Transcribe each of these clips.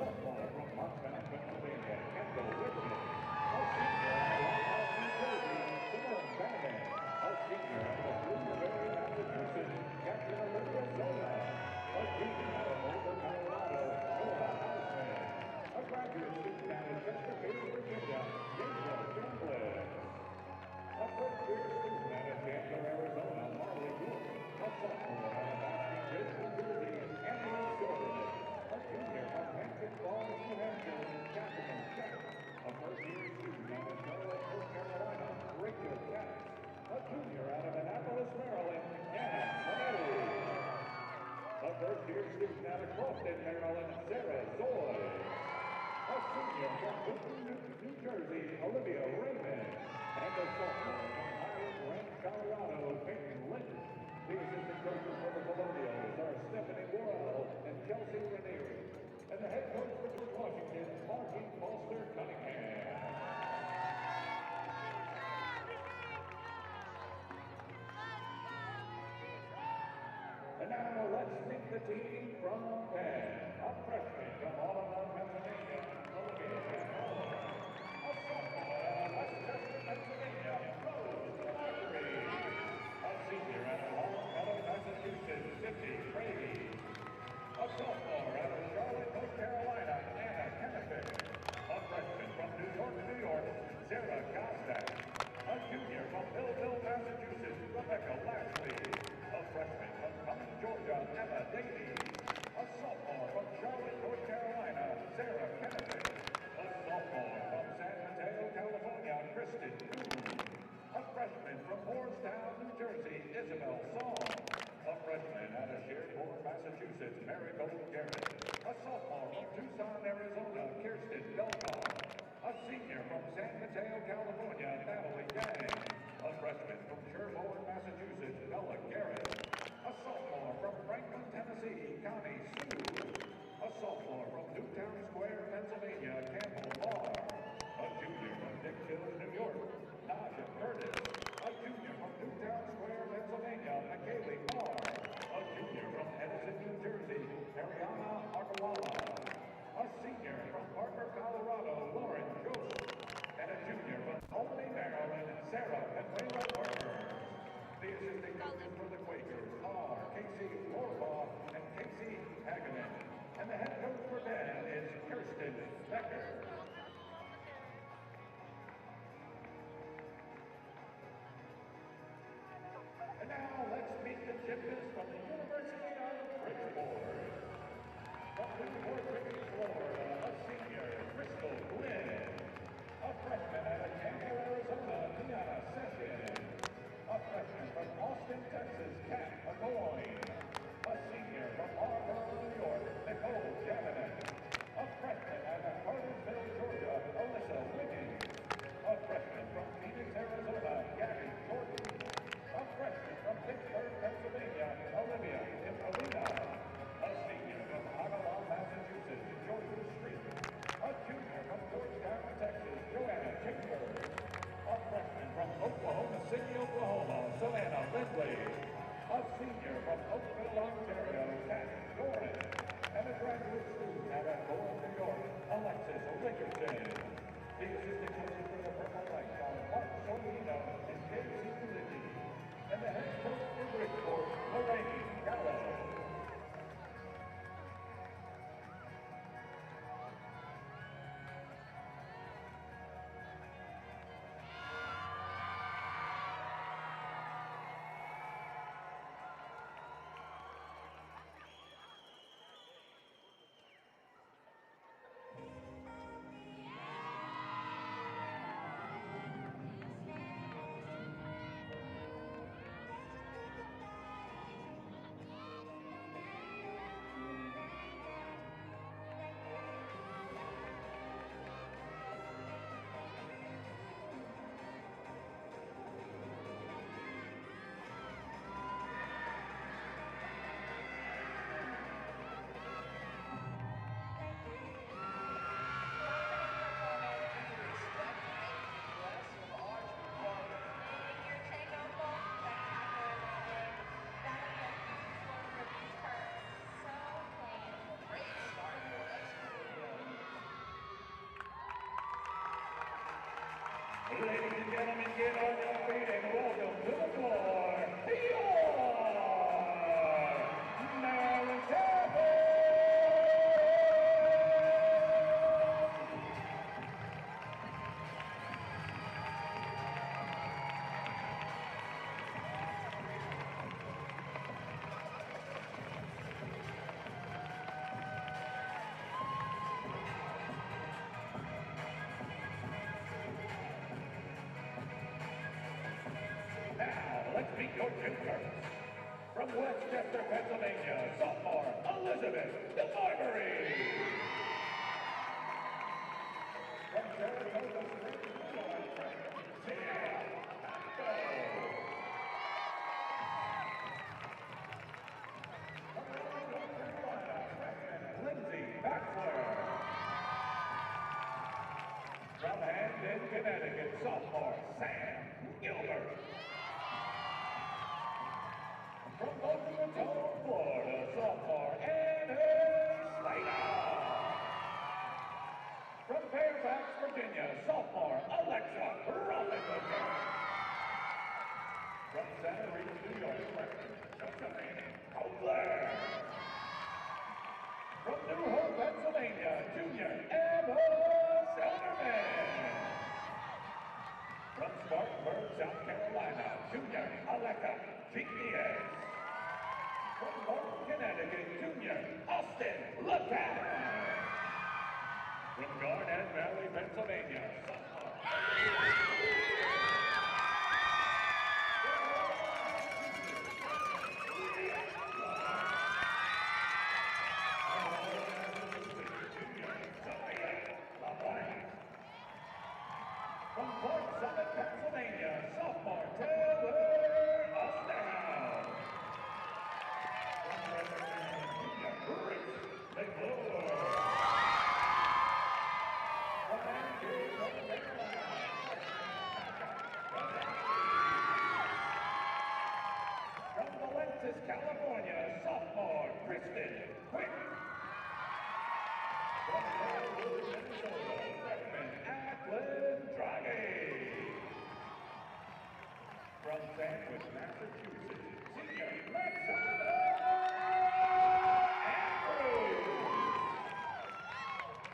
sophomore from Marktown, Pennsylvania, Kendall Whitman. A senior out of New Jersey, Simone Bannon. A senior out of Blueberry, Massachusetts, Captain Olivia Zola. A junior out of Boulder, Colorado, Noah Hausman. A graduate student out of Chesterfield, Virginia, Deja Chambliss. A first-year student out of Chandler, Arizona, Marley Wood. A sophomore out of Aspen Ridge, New Jersey, Angela Jordan. A junior from Hampton Falls, New Hampshire, Catherine Shepherd. A first-year student out of Charlotte, North Carolina, Rachel Katz. A junior out of Annapolis, Maryland, Anna Monetti. A first-year student out of Crofton, Maryland, Sarah Zoy. A senior from Newton, New Jersey, Olivia Raymond. And a sophomore from Highland Ranch, Colorado, Peyton Lynch. The assistant coaches for the Colonials are Stephanie Worrell and Chelsea Ranieri. And the head coach for George Washington, Martin Foster Cunningham. And now let's meet the team from Penn. A freshman from Baltimore, Pennsylvania, Olivia Hall. A sophomore out of Westchester, Pennsylvania, Rose Marjorie. A senior out of Longmeadow, Massachusetts, Cindy Brady. A sophomore out of Charlotte, North Carolina, Anna Kennefic. A freshman from New York, New York, Sarah Kostak. A junior from Millville, Massachusetts, Rebecca Lashley. A freshman from Cumming, Georgia, Emma Davies. A sophomore from Charlotte, North Carolina, Sarah Kennefic. A sophomore from San Mateo, California, Kristen Coon. A freshman from Moorestown, New Jersey, Isabel Song. A freshman out of Sherborne, Massachusetts, Marigold Garrett. A sophomore from Tucson, Arizona, Kirsten Belkov. A senior from San Mateo, California, Natalie Yang. A freshman from Sherborne, Massachusetts, Bella Garrett. A sophomore from Franklin, Tennessee, Connie Sue. A sophomore from Newtown Square, Pennsylvania, Campbell Barr. A junior from Dick Hills, New York, Naja Curtis. A junior from Newtown Square, Pennsylvania, McKaylee Barr. A junior from Edison, New Jersey, Ariana Agarwala. A senior from Parker, Colorado, Lauren Joseph. And a junior from Albany, Maryland, Sarah Penuela Worker. The assistant coaches for the Quakers are Casey Rohrbaugh and Casey Hageman. And the head coach for Penn is Kirsten Becker. And now let's meet the gymnasts from the University of Bridgeport. From Bridgeport, Florida, a senior, Crystal Glynn. A freshman out of Chandler, Arizona, Tiana Sessions. A freshman from Austin, Texas, Kat McCoy. A senior from Auburn, New York, Nicole Javanin. A freshman out of Cartersville, Georgia, Alyssa Wiggins. A freshman from Phoenix, Arizona, Gabby Jordan. A freshman from Pittsburgh, Pennsylvania, Olivia Impolina. A senior from Ogallala, Massachusetts, Jordan Street. A junior from Georgetown, Texas, Joanna Chambers. A freshman from Oklahoma City, Oklahoma, Savannah Lindley. A senior from Oakville, Ontario, Kat Doran. And a graduate student out of Durham, New York, Alexis Richardson. The assistant coaches for the Purple Knights are Mark Solino and Casey Liddy. And the head coach for Bridgeport, Lorraine Gallo. get on your feet and welcome to the floor, your Maryland Champions! Now, let's meet your two firsts. From Westchester, Pennsylvania, sophomore Elizabeth DeMarbury. From Saratoga Springs, Illinois, Sierra Paco. From North Carolina, Lindsay Baxter. From Hamden, Connecticut, sophomore Sam Gilbert. From Boca Raton, Florida, sophomore Anna Slater. From Fairfax, Virginia, sophomore Alexa Rothenberger. From Santa Rita, New York, freshman Josephine Kobler. From New Hope, Pennsylvania, junior Emma Silverman. From Spartanburg, South Carolina, junior Aleka Diaz. From Morton, Connecticut, junior Austin LeCat. From Garnett Valley, Pennsylvania, sophomore. From Port Summit, Pennsylvania, sophomore Taylor Osterhouse. From Frederick, junior Rich McClure. From Andrew, North Carolina, from Valencia, California, sophomore Kristen Quick. From Hollywood, Minnesota, freshman Athlon Draghi. From Sandwich, Massachusetts, senior Alexander Andrews.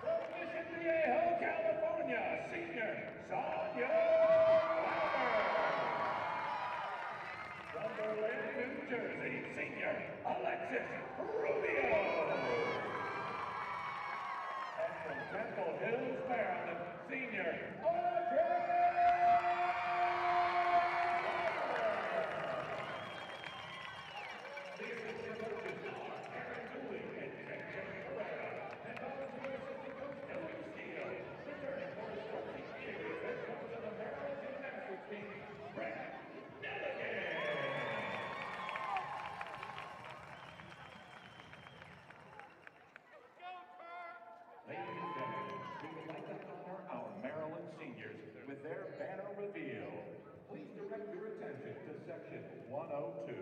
From Mission Viejo, California, senior Sonia Lauer. From Berlin, New Jersey, senior Alexis Rubio. And from Temple Hills, Maryland, senior Audrey The assistant coaches are Aaron Dooley and JJ Herrera, and volunteer assistant coach Dylan Steele. Returning for his 14th year is head coach of the Maryland gymnastics team, Brett Nelligan. Ladies and gentlemen, we would like to honor our Maryland seniors with their banner reveal. Please direct your attention to section 102.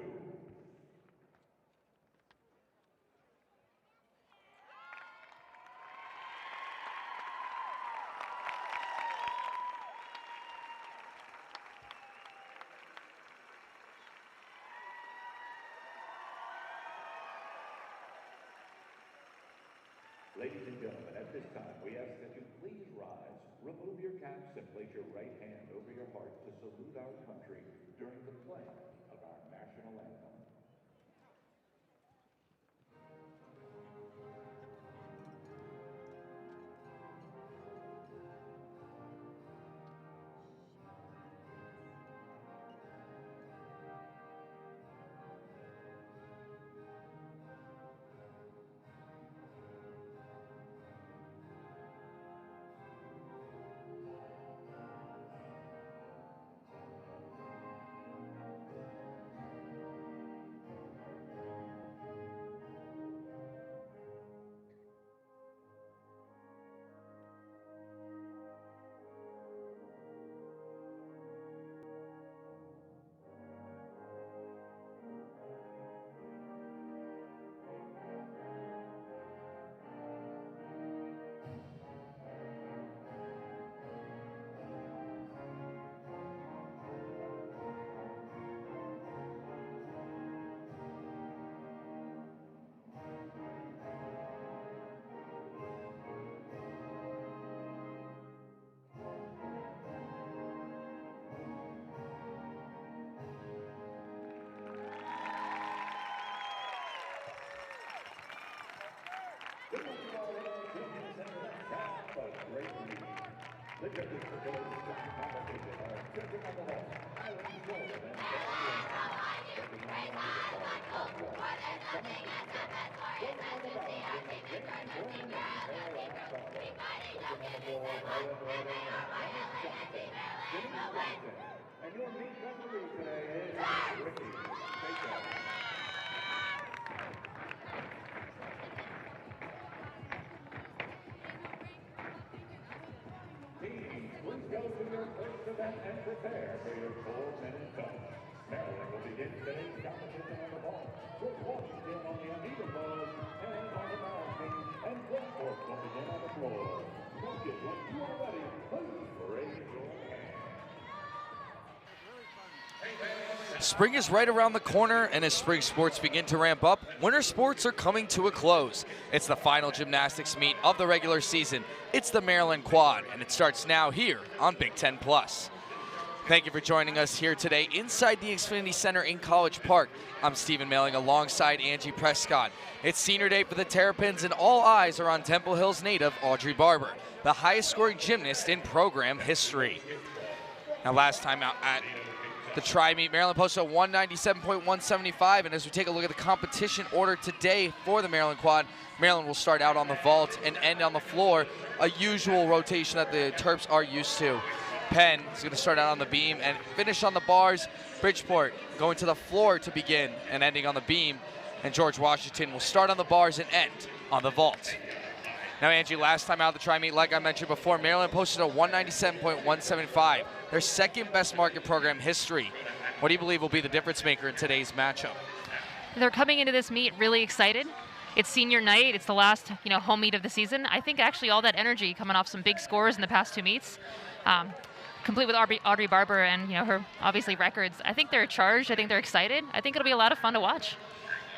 Ladies and gentlemen, at this time, we ask that you please rise, remove your caps, and place your right hand over your heart to salute our country during the playing of our national anthem. The judges for today's competition are judging on the left, Aaron Jordan and Brian. Judging on the right, and your meat referee today is Ricky. Take care. Teams, please go to your first event and prepare for your 4-minute touch. Maryland will begin today's competition on the ball, with Washington on the uneven ball, and on the balancing, and Bridgeport will begin on the floor. Coaches, when you are ready, please raise your hand. Spring is right around the corner, and as spring sports begin to ramp up, winter sports are coming to a close. It's the final gymnastics meet of the regular season. It's the Maryland Quad, and it starts now here on Big Ten Plus. Thank you for joining us here today inside the Xfinity Center in College Park. I'm Stephen Mailing alongside Angie Prescott. It's senior day for the Terrapins, and all eyes are on Temple Hills native Audrey Barber, the highest scoring gymnast in program history. Now, last time out at the tri-meet, Maryland posted a 197.175, and as we take a look at the competition order today for the Maryland Quad, Maryland will start out on the vault and end on the floor, a usual rotation that the Terps are used to. Penn is going to start out on the beam and finish on the bars. Bridgeport going to the floor to begin and ending on the beam, and George Washington will start on the bars and end on the vault. Now, Angie, last time out of the tri-meet, like I mentioned before, Maryland posted a 197.175, their second best mark in program history. What do you believe will be the difference maker in today's matchup? They're coming into this meet really excited. It's senior night. It's the last, home meet of the season. I think actually all that energy coming off some big scores in the past two meets, complete with Audrey Barber and her obviously records. I think they're charged. I think they're excited. I think it'll be a lot of fun to watch.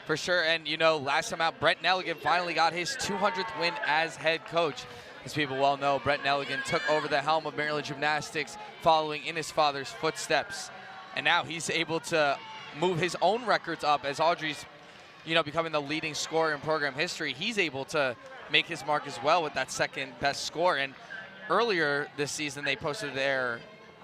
For sure, and last time out, Brett Nelligan finally got his 200th win as head coach. As people well know, Brett Nelligan took over the helm of Maryland Gymnastics following in his father's footsteps. And now he's able to move his own records up as Audrey's, becoming the leading scorer in program history. He's able to make his mark as well with that second best score. And earlier this season, they posted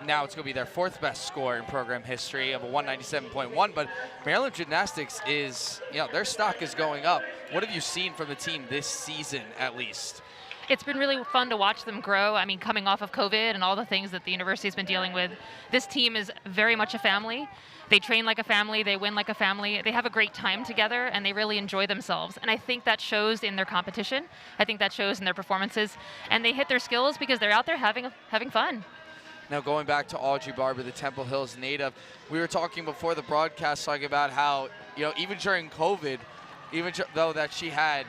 now it's going to be their fourth best score in program history of a 197.1. But Maryland Gymnastics is, their stock is going up. What have you seen from the team this season, at least? It's been really fun to watch them grow. I mean, coming off of COVID and all the things that the university has been dealing with, this team is very much a family. They train like a family, they win like a family, they have a great time together, and they really enjoy themselves. And I think that shows in their competition. I think that shows in their performances. And they hit their skills because they're out there having fun. Now, going back to Audrey Barber, the Temple Hills native, we were talking before the broadcast talking about how, even during COVID, even though that she had,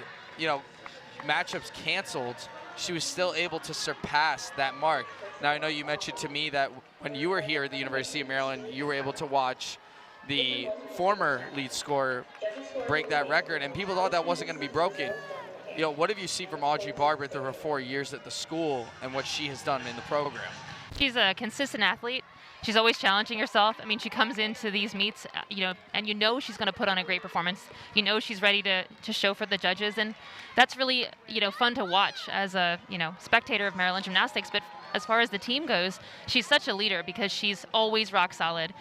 matchups canceled, she was still able to surpass that mark. Now, I know you mentioned to me that when you were here at the University of Maryland, you were able to watch the former lead scorer break that record, and people thought that wasn't going to be broken. What have you seen from Audrey Barber through her 4 years at the school and what she has done in the program? She's a consistent athlete. She's always challenging herself. I mean, she comes into these meets, and she's going to put on a great performance. She's ready to show for the judges, and that's really, fun to watch as a, spectator of Maryland Gymnastics. But as far as the team goes, she's such a leader because she's always rock solid.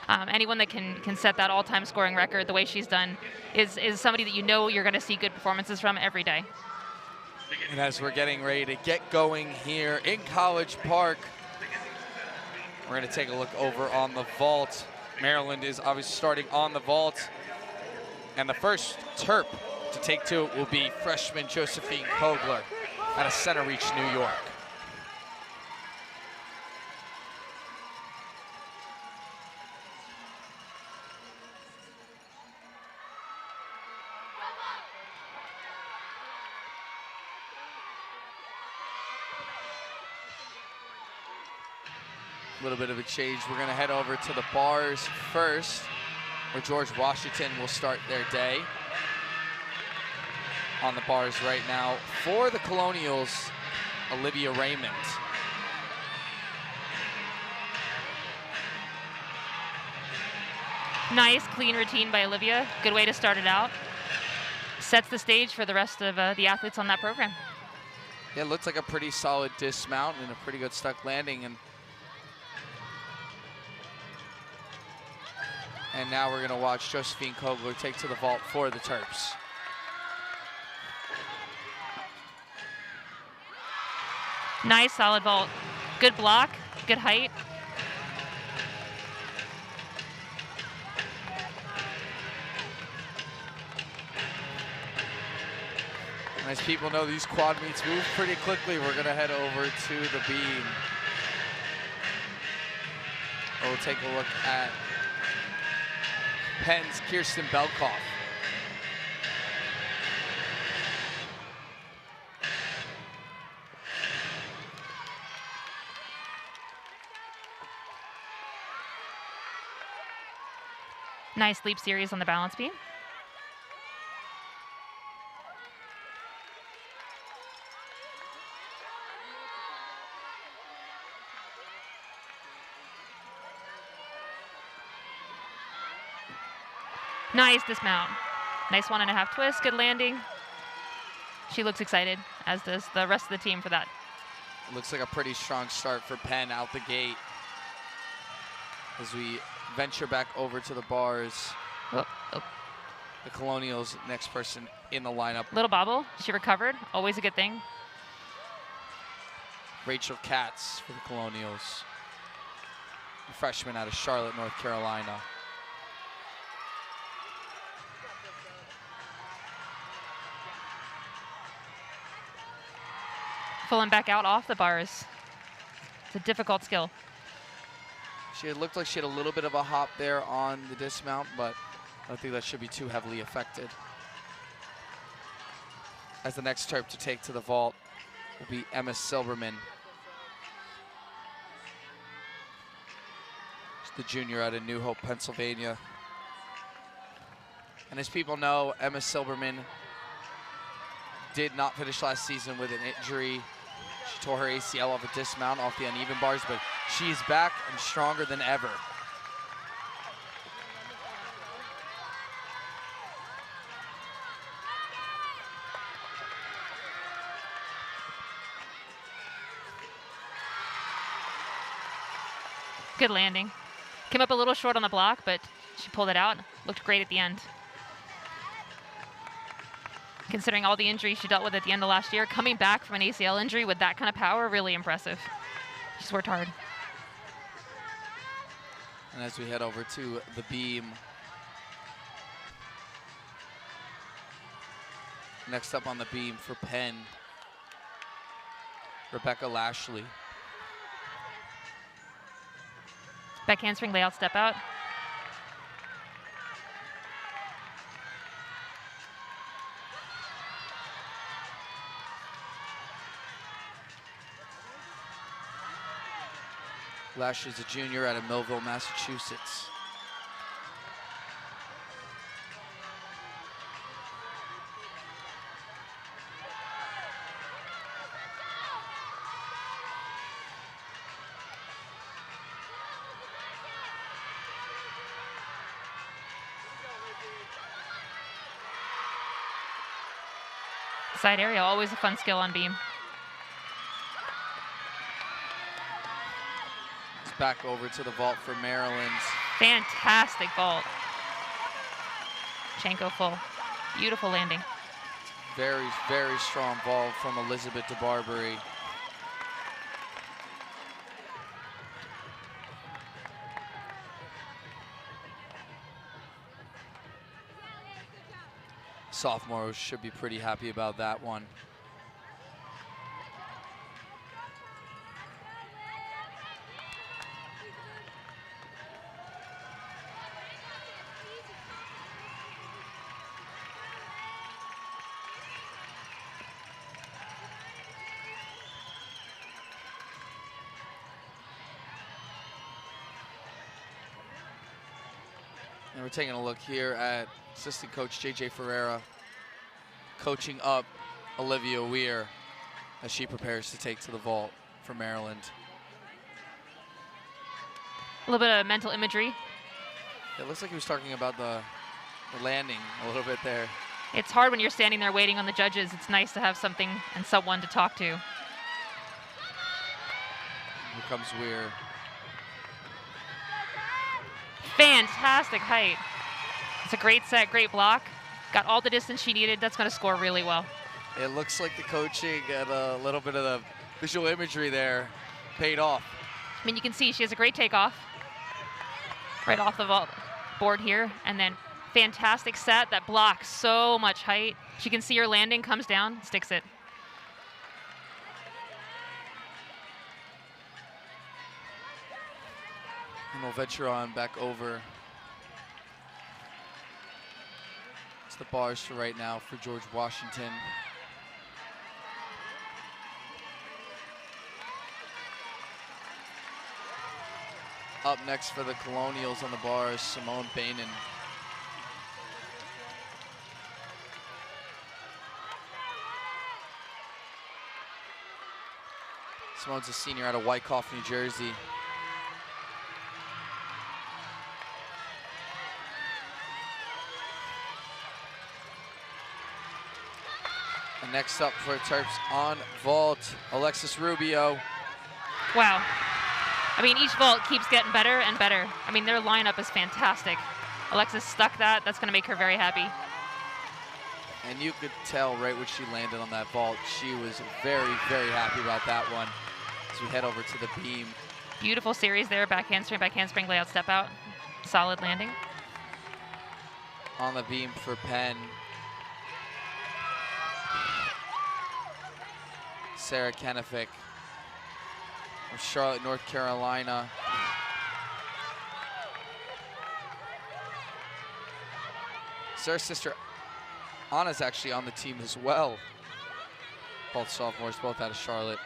Anyone that can set that all-time scoring record the way she's done is somebody that you're going to see good performances from every day. And as we're getting ready to get going here in College Park, we're going to take a look over on the vault. Maryland is obviously starting on the vault. And the first Terp to take to it will be freshman Josephine Kogler out of Center Reach, New York. A little bit of a change. We're going to head over to the bars first, where George Washington will start their day. On the bars right now for the Colonials, Olivia Raymond. Nice, clean routine by Olivia. Good way to start it out. Sets the stage for the rest of the athletes on that program. Yeah, it looks like a pretty solid dismount and a pretty good stuck landing. And now we're gonna watch Josephine Kogler take to the vault for the Terps. Nice, solid vault. Good block, good height. And as people know, these quad meets move pretty quickly. We're gonna head over to the beam. We'll take a look at Penn's Kirsten Belkoff. Nice leap series on the balance beam. Nice dismount. Nice 1.5 twist, good landing. She looks excited, as does the rest of the team for that. It looks like a pretty strong start for Penn out the gate. As we venture back over to the bars. Oh. The Colonials, next person in the lineup. Little bobble, she recovered, always a good thing. Rachel Katz for the Colonials. A freshman out of Charlotte, North Carolina. Pulling back out off the bars. It's a difficult skill. She had looked like she had a little bit of a hop there on the dismount, but I don't think that should be too heavily affected. As the next Terp to take to the vault will be Emma Silberman. She's the junior out of New Hope, Pennsylvania. And as people know, Emma Silberman did not finish last season with an injury. She tore her ACL off a dismount off the uneven bars, but she's back and stronger than ever. Good landing. Came up a little short on the block, but she pulled it out. Looked great at the end. Considering all the injuries she dealt with at the end of last year, coming back from an ACL injury with that kind of power, really impressive. She's worked hard. And as we head over to the beam, next up on the beam for Penn, Rebecca Lashley. Back handspring layout step out. Lashley's a junior out of Millville, Massachusetts. Side area, always a fun skill on beam. Back over to the vault for Maryland. Fantastic vault. Chenko full. Beautiful landing. Very, very strong vault from Elizabeth DeBarbery. Sophomore should be pretty happy about that one. And we're taking a look here at assistant coach JJ Ferreira coaching up Olivia Weir as she prepares to take to the vault for Maryland. A little bit of mental imagery. It looks like he was talking about the landing a little bit there. It's hard when you're standing there waiting on the judges. It's nice to have something and someone to talk to. Here comes Weir. Fantastic height. It's a great set, great block. Got all the distance she needed. That's going to score really well. It looks like the coaching and a little bit of the visual imagery there paid off. I mean, you can see she has a great takeoff right off the vault board here. And then fantastic set that blocks so much height. She can see her landing, comes down, sticks it. And we'll venture on back over to the bars for right now for George Washington. Up next for the Colonials on the bars, Simone Bainan. Simone's a senior out of Wyckoff, New Jersey. And next up for Terps on vault, Alexis Rubio. Wow. I mean, each vault keeps getting better and better. I mean, their lineup is fantastic. Alexis stuck that. That's going to make her very happy. And you could tell right when she landed on that vault, she was very, very happy about that one. As we head over to the beam. Beautiful series there, back handspring, layout, step out. Solid landing. On the beam for Penn. Sarah Kenefick from Charlotte, North Carolina. Sarah's sister Anna's actually on the team as well. Both sophomores, both out of Charlotte.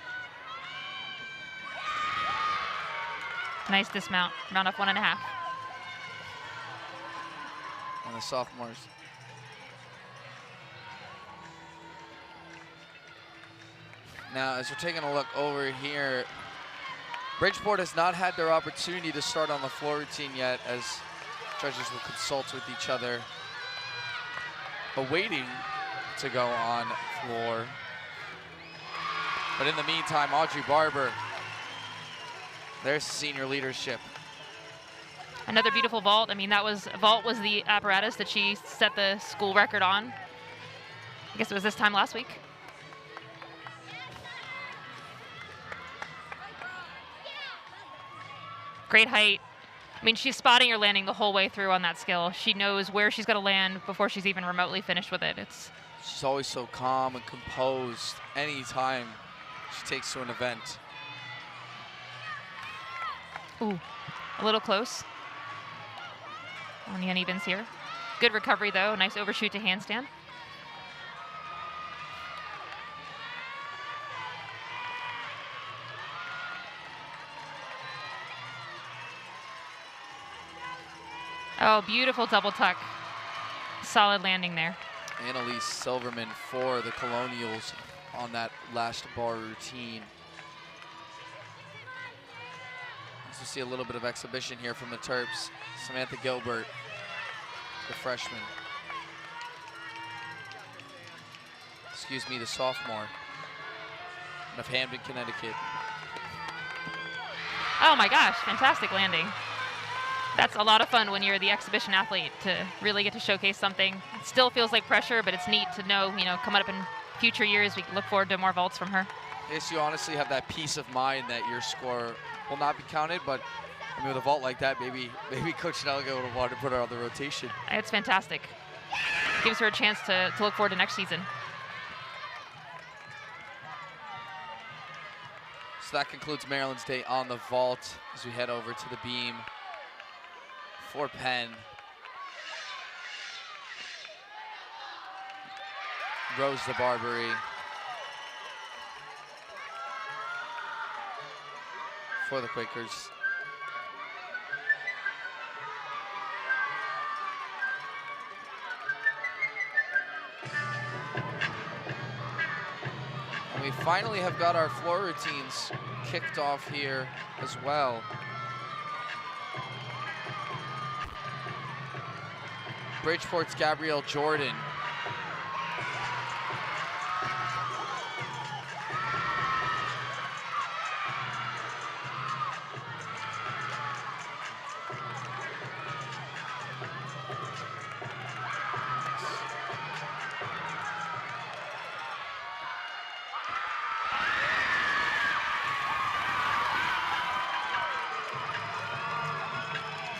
Nice dismount, round off 1.5. And the sophomores. Now, as we're taking a look over here, Bridgeport has not had their opportunity to start on the floor routine yet, as judges will consult with each other, awaiting to go on floor. But in the meantime, Audrey Barber, there's senior leadership. Another beautiful vault. I mean, vault was the apparatus that she set the school record on. I guess it was this time last week. Great height. I mean, she's spotting her landing the whole way through on that skill. She knows where she's going to land before she's even remotely finished with it. She's always so calm and composed anytime she takes to an event. Ooh, a little close on the unevens here. Good recovery, though. Nice overshoot to handstand. Oh, beautiful double tuck. Solid landing there. Annalise Silverman for the Colonials on that last bar routine. Let's see a little bit of exhibition here from the Terps. Samantha Gilbert, the freshman. Excuse me, the sophomore of Hamden, Connecticut. Oh my gosh, fantastic landing. That's a lot of fun when you're the exhibition athlete to really get to showcase something. It still feels like pressure, but it's neat to know, coming up in future years, we can look forward to more vaults from her. Yes, you honestly have that peace of mind that your score will not be counted, but I mean, with a vault like that, maybe Coach Nelga would have wanted to put her on the rotation. It's fantastic. Gives her a chance to look forward to next season. So that concludes Maryland's day on the vault as we head over to the beam for Penn. Rose the Barbary for the Quakers. And we finally have got our floor routines kicked off here as well. Bridgeport's Gabrielle Jordan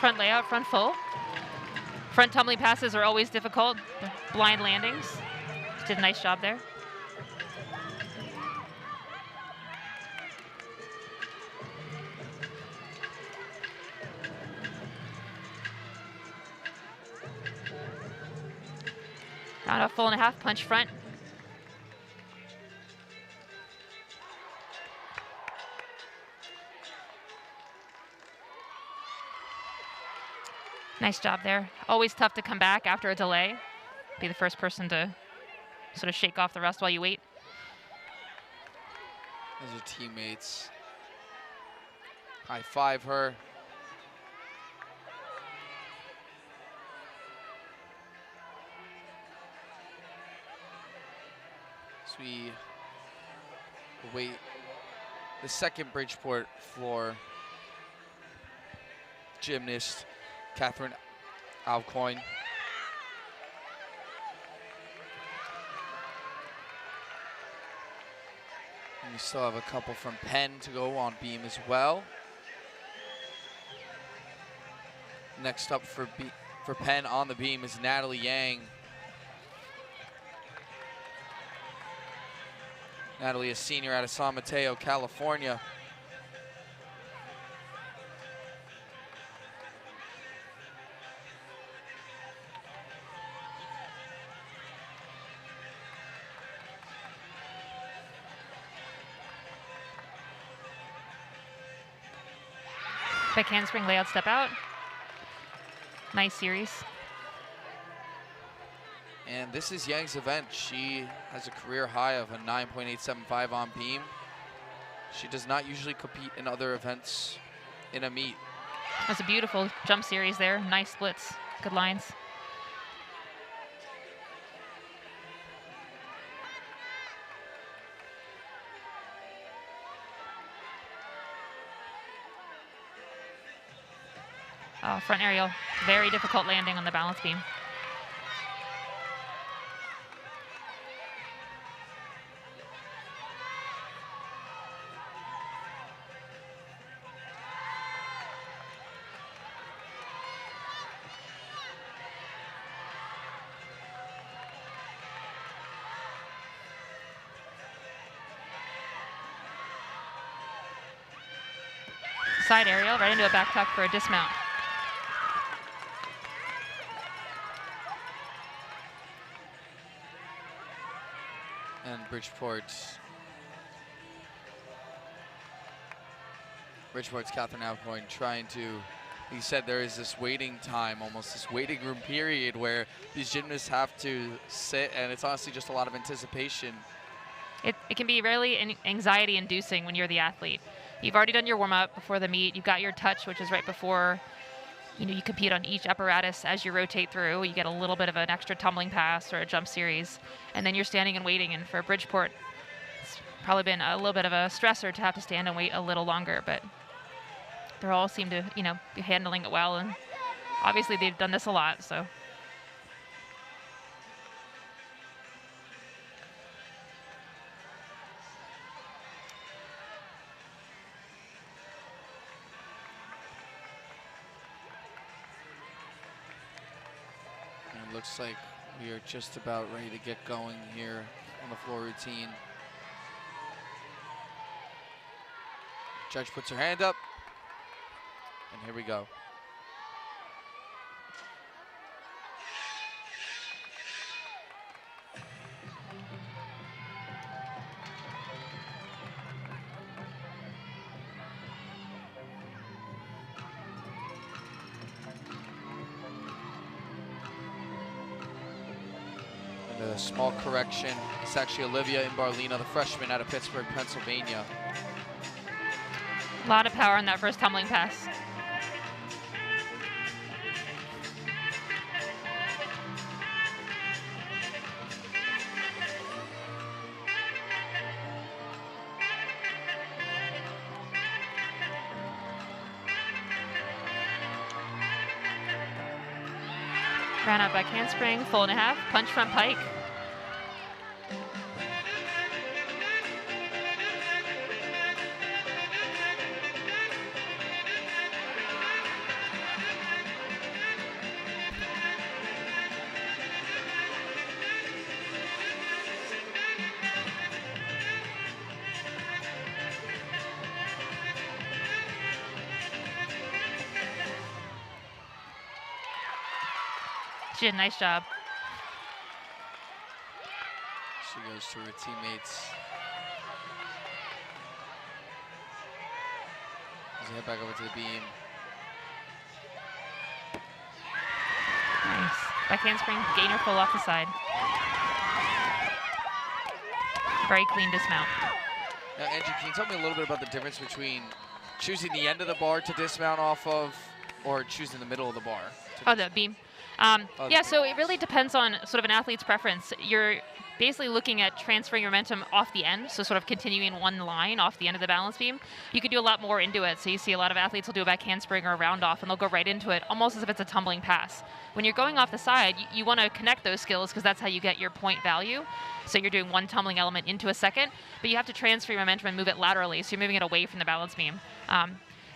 front layout, front full. Front tumbling passes are always difficult. They're blind landings. She did a nice job there. Down a full and a half, punch front. Nice job there. Always tough to come back after a delay. Be the first person to sort of shake off the rust while you wait. Those are teammates. High five her. So we await the second Bridgeport floor gymnast, Catherine Alcoin. And we still have a couple from Penn to go on beam as well. Next up for Penn on the beam is Natalie Yang. Natalie, a senior out of San Mateo, California. Back handspring layout, step out. Nice series. And this is Yang's event. She has a career high of a 9.875 on beam. She does not usually compete in other events in a meet. That's a beautiful jump series there. Nice splits, good lines. Oh, front aerial, very difficult landing on the balance beam. Side aerial, right into a back tuck for a dismount. And Bridgeport's Catherine Alcoin trying to, he said there is this waiting time, almost this waiting room period where these gymnasts have to sit, and it's honestly just a lot of anticipation. It can be really anxiety inducing when you're the athlete. You've already done your warm up before the meet. You've got your touch, which is right before you compete on each apparatus. As you rotate through, you get a little bit of an extra tumbling pass or a jump series, and then you're standing and waiting. And for Bridgeport, it's probably been a little bit of a stressor to have to stand and wait a little longer, but they all seem to, be handling it well. And obviously they've done this a lot, so. Looks like we are just about ready to get going here on the floor routine. Judge puts her hand up, and here we go. A small correction, it's actually Olivia Imbarlina, the freshman out of Pittsburgh, Pennsylvania. A lot of power in that first tumbling pass. Ran out back handspring, full and a half, punch front pike. She did a nice job. She goes to her teammates. As they head back over to the beam. Nice. Back handspring, gainer full off the side. Very clean dismount. Now, Angie, can you tell me a little bit about the difference between choosing the end of the bar to dismount off of, or choosing the middle of the bar? Oh, the beam. Yeah, so it really depends on sort of an athlete's preference. You're basically looking at transferring momentum off the end, so sort of continuing one line off the end of the balance beam. You could do a lot more into it. So you see a lot of athletes will do a back handspring or a round off, and they'll go right into it, almost as if it's a tumbling pass. When you're going off the side, you want to connect those skills because that's how you get your point value. So you're doing one tumbling element into a second, but you have to transfer your momentum and move it laterally, so you're moving it away from the balance beam.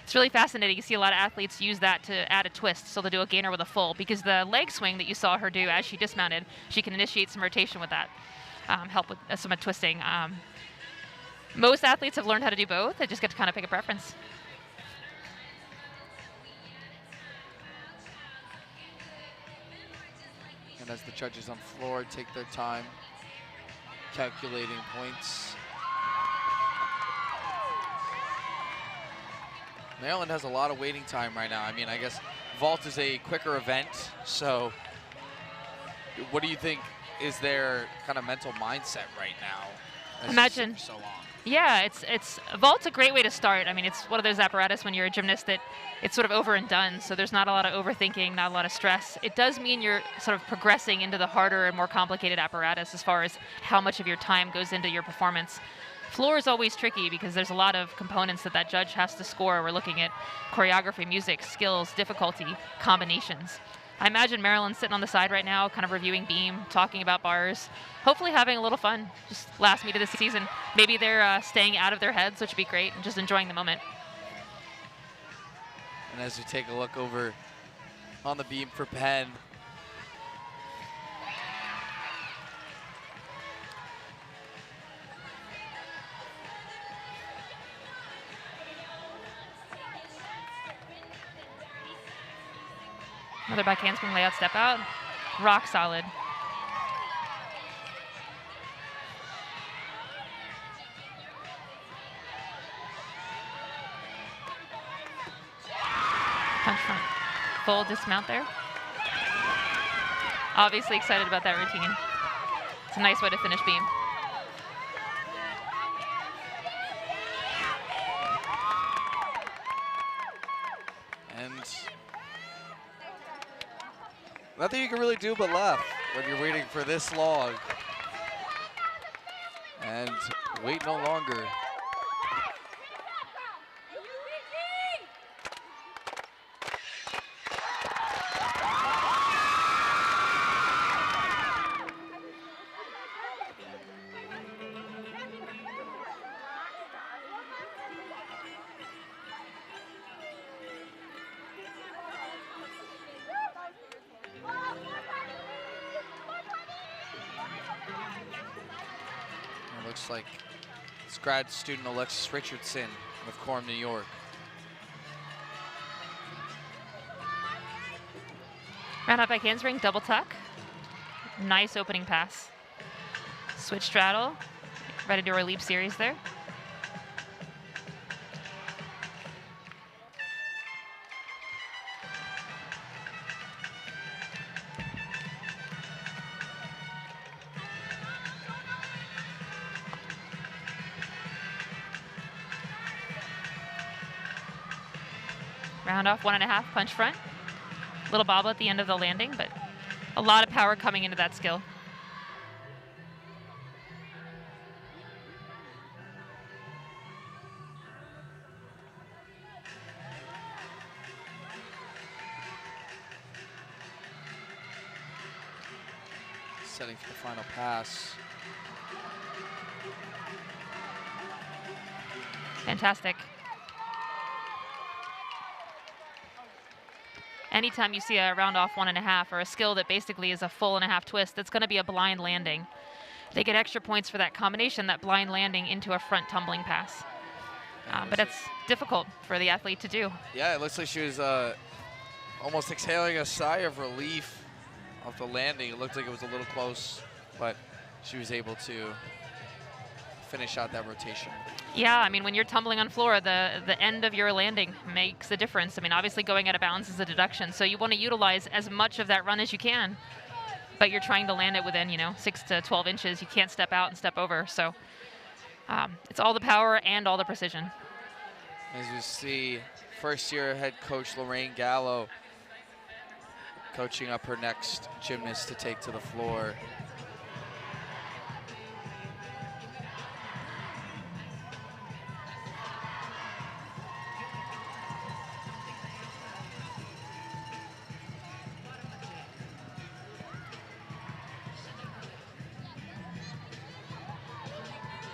It's really fascinating. You see a lot of athletes use that to add a twist, so they'll do a gainer with a full, because the leg swing that you saw her do as she dismounted, she can initiate some rotation with that, help with some twisting. Most athletes have learned how to do both. They just get to kind of pick a preference. And as the judges on floor take their time calculating points. Maryland has a lot of waiting time right now. I mean, I guess vault is a quicker event, so what do you think is their kind of mental mindset right now? Imagine. So long. Yeah, it's vault's a great way to start. I mean, it's one of those apparatus when you're a gymnast that it's sort of over and done, so there's not a lot of overthinking, not a lot of stress. It does mean you're sort of progressing into the harder and more complicated apparatus as far as how much of your time goes into your performance. Floor is always tricky because there's a lot of components that judge has to score. We're looking at choreography, music, skills, difficulty, combinations. I imagine Maryland's sitting on the side right now, kind of reviewing beam, talking about bars, hopefully having a little fun. Just last meet of the season. Maybe they're staying out of their heads, which would be great, and just enjoying the moment. And as we take a look over on the beam for Penn, another back handspring layout step out. Rock solid. Punch front. Full dismount there. Obviously excited about that routine. It's a nice way to finish beam. and nothing you can really do but laugh when you're waiting for this long. And wait no longer. Looks like it's grad student Alexis Richardson of Quorum, New York. Round up back handspring, double tuck. Nice opening pass. Switch straddle. Ready to do our leap series there. Round off 1.5, punch front. Little bobble at the end of the landing, but a lot of power coming into that skill. Setting for the final pass. Fantastic. Anytime you see a round off 1.5 or a skill that basically is a full 1.5 twist, that's going to be a blind landing. They get extra points for that combination, that blind landing into a front tumbling pass. But it's difficult for the athlete to do. Yeah, it looks like she was almost exhaling a sigh of relief off the landing. It looked like it was a little close, but she was able to finish out that rotation. Yeah, I mean, when you're tumbling on floor, the end of your landing makes a difference. I mean, obviously going out of bounds is a deduction, so you want to utilize as much of that run as you can, but you're trying to land it within, 6 to 12 inches. You can't step out and step over, so it's all the power and all the precision. As you see, first-year head coach Lorraine Gallo coaching up her next gymnast to take to the floor.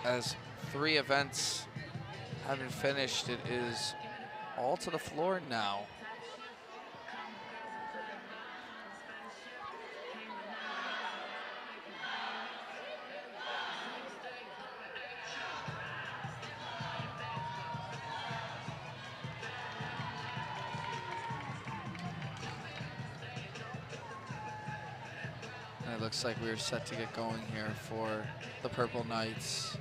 As 3 events have been finished, it is all to the floor now. And it looks like we're set to get going here for the Purple Knights.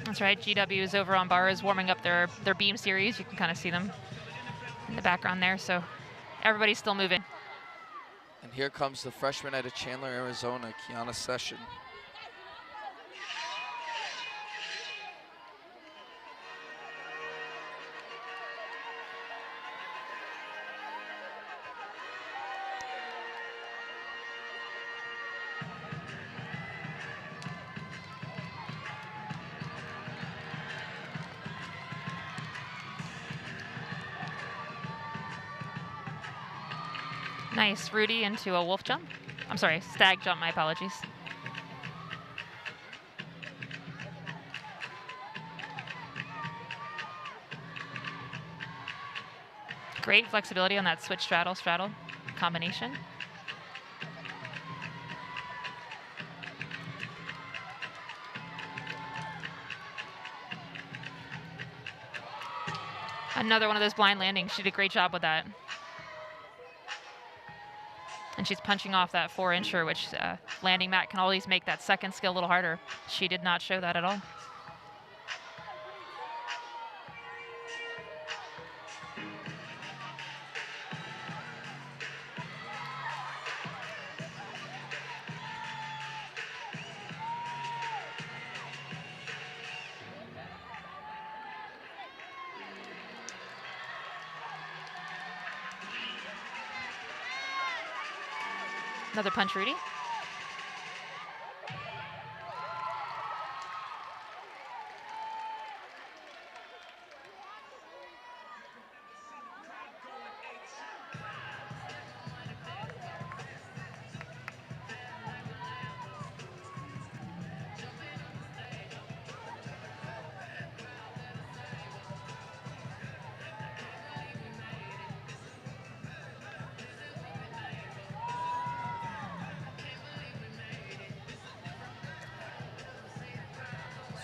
That's right, GW is over on bars warming up their beam series. You can kind of see them in the background there, so everybody's still moving. And here comes the freshman out of Chandler, Arizona, Kiana Session. Nice, Rudy into a wolf jump. I'm sorry, stag jump, my apologies. Great flexibility on that switch straddle combination. Another one of those blind landings. She did a great job with that. And she's punching off that 4-incher, which landing mat can always make that second skill a little harder. She did not show that at all. Another punch, Rudy.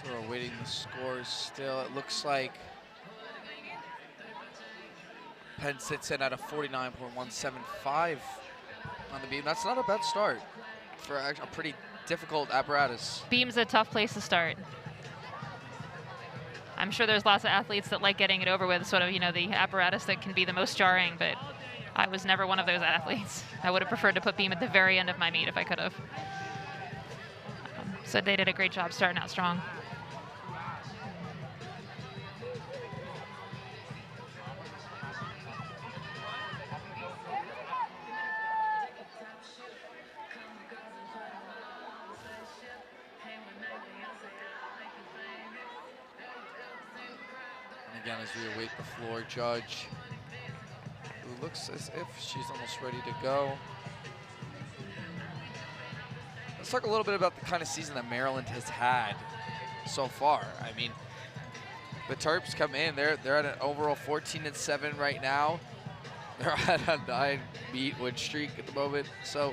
We're awaiting the scores still. It looks like Penn sits in at a 49.175 on the beam. That's not a bad start for a pretty difficult apparatus. Beam's a tough place to start. I'm sure there's lots of athletes that like getting it over with, sort of, the apparatus that can be the most jarring, but I was never one of those athletes. I would have preferred to put beam at the very end of my meet if I could have. So they did a great job starting out strong. Again, as we await the floor judge, who looks as if she's almost ready to go. let's talk a little bit about the kind of season that Maryland has had so far. I mean, the Terps come in, they're at an overall 14-7 right now. They're at a 9-meet win streak at the moment. So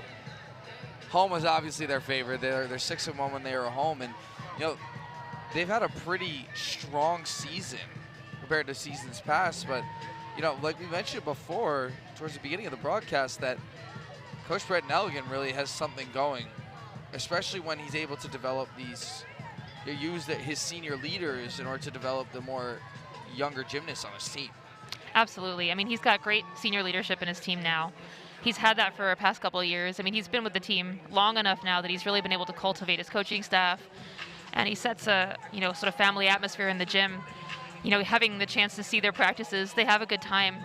home is obviously their favorite. They're 6-1 when they were home, and you know they've had a pretty strong season compared to seasons past. But you know, like we mentioned before, towards the beginning of the broadcast, that Coach Brett Nelligan really has something going, especially when he's able to develop these. Use his senior leaders in order to develop the more younger gymnasts on his team. Absolutely. I mean, he's got great senior leadership in his team now. He's had that for the past couple of years. I mean, he's been with the team long enough now that he's really been able to cultivate his coaching staff, and he sets a, sort of family atmosphere in the gym. Having the chance to see their practices, they have a good time.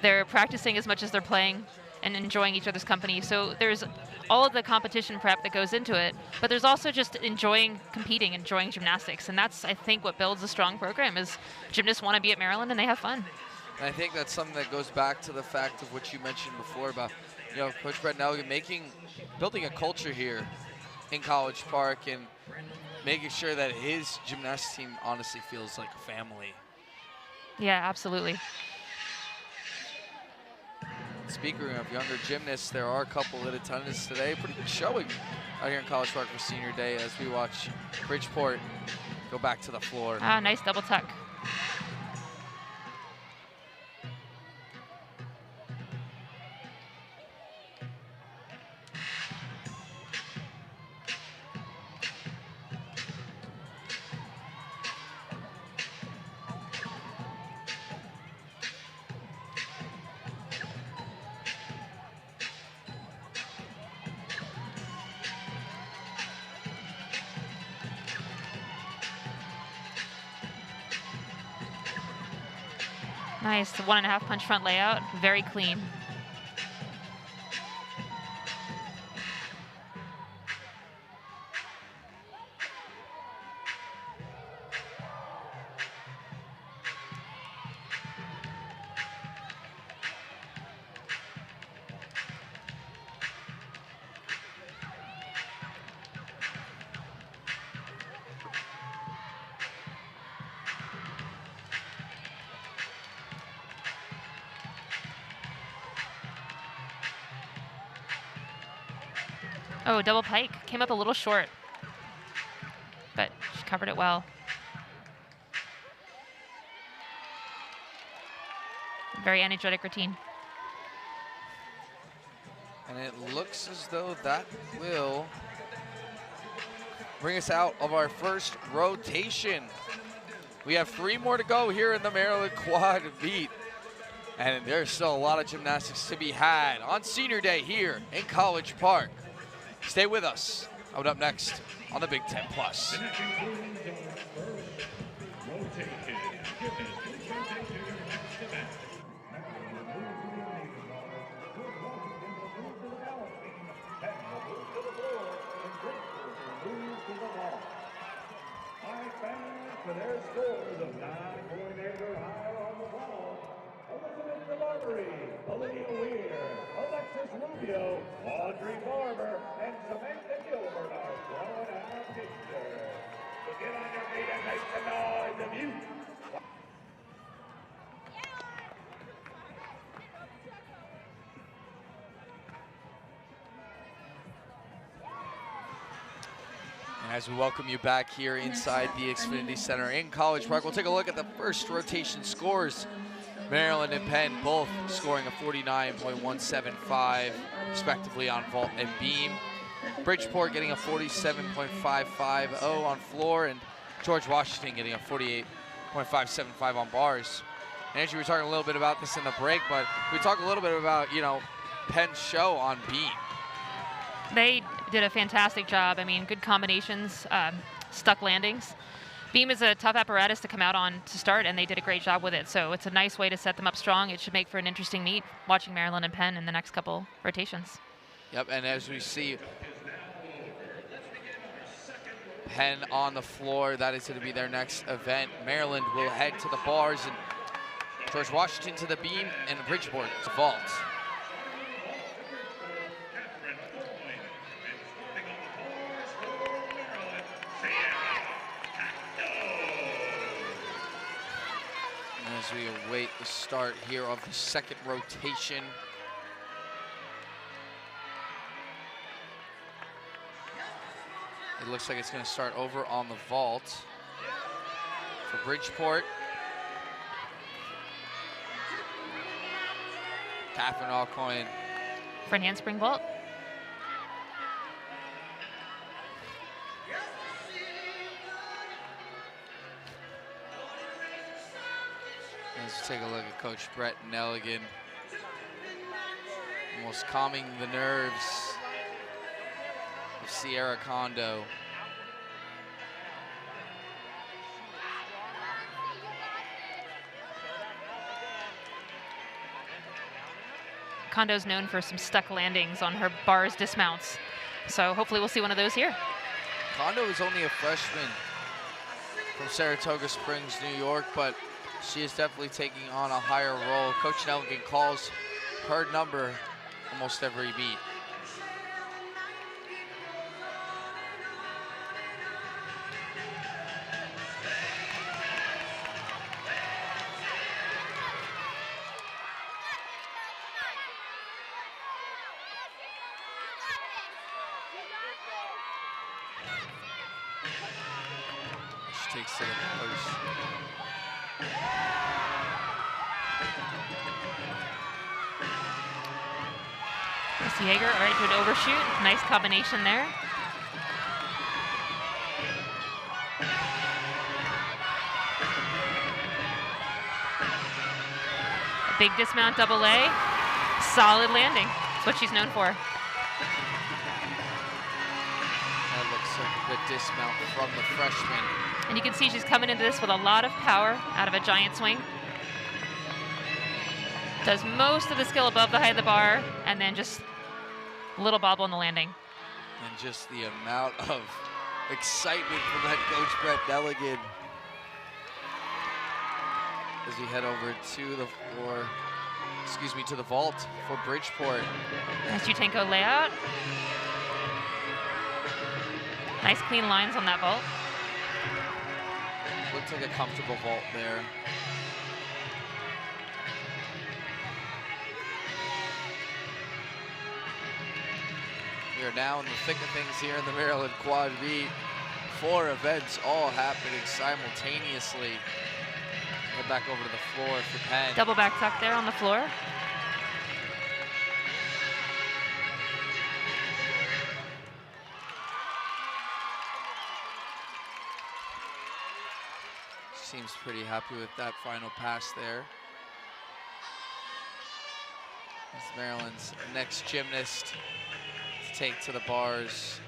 They're practicing as much as they're playing and enjoying each other's company. So there's all of the competition prep that goes into it, but there's also just enjoying competing, enjoying gymnastics. And that's, I think, what builds a strong program is gymnasts want to be at Maryland and they have fun. And I think that's something that goes back to the fact of what you mentioned before about, Coach Brett Nelligan building a culture here in College Park and making sure that his gymnastics team honestly feels like a family. Yeah, absolutely. Speaking of younger gymnasts, there are a couple in attendance today. Pretty good showing out here in College Park for Senior Day as we watch Bridgeport go back to the floor. Ah, nice double tuck. Nice, 1.5 punch front layout, very clean. Oh, double pike. Came up a little short, but she covered it well. Very energetic routine. And it looks as though that will bring us out of our first rotation. We have 3 more to go here in the Maryland Quad meet. And there's still a lot of gymnastics to be had on Senior Day here in College Park. Stay with us. Coming up next on the Big Ten Plus. For their scores of 9.8 or higher on the ball, Elizabeth DeBarbery, Olivia Weir, Alexis Rubio, Audrey Barber, and Samantha Gilbert are throwing out a picture. So get on your feet and make some noise if you. And as we welcome you back here inside the Xfinity Center in College Park, we'll take a look at the first rotation scores. Maryland and Penn both scoring a 49.175 respectively on vault and beam. Bridgeport getting a 47.550 on floor, and George Washington getting a 48.575 on bars. And Andrew, we were talking a little bit about this in the break, but we talk a little bit about, Penn's show on beam. They did a fantastic job. I mean, good combinations, stuck landings. Beam is a tough apparatus to come out on to start, and they did a great job with it. So it's a nice way to set them up strong. It should make for an interesting meet watching Maryland and Penn in the next couple rotations. Yep, and as we see Penn on the floor, that is going to be their next event. Maryland will head to the bars, and George Washington to the beam, and Bridgeport to vault. As we await the start here of the second rotation. It looks like it's going to start over on the vault for Bridgeport. Catherine Alcoin. Front handspring vault. Let's take a look at Coach Brett Nelligan. Almost calming the nerves of Sierra Kondo. Kondo's known for some stuck landings on her bars dismounts. So hopefully we'll see one of those here. Kondo is only a freshman from Saratoga Springs, New York, but she is definitely taking on a higher role. Coach Nelligan calls her number almost every beat. She takes to the post. Miss Yeager right to an overshoot. Nice combination there. A big dismount double A. Solid landing. That's what she's known for. That looks like a good dismount from the freshman. And you can see she's coming into this with a lot of power out of a giant swing. Does most of the skill above the height of the bar, and then just a little bobble on the landing. And just the amount of excitement from that Coach Brett Nelligan as we head over to the floor, excuse me, to the vault for Bridgeport. Nice Jutenko layout. Nice clean lines on that vault. Looks like a comfortable vault there. We are now in the thick of things here in the Maryland Quad Meet. 4 events all happening simultaneously. Head back over to the floor for Penn. Double back tuck there on the floor. Seems pretty happy with that final pass there. As Maryland's next gymnast to take to the bars.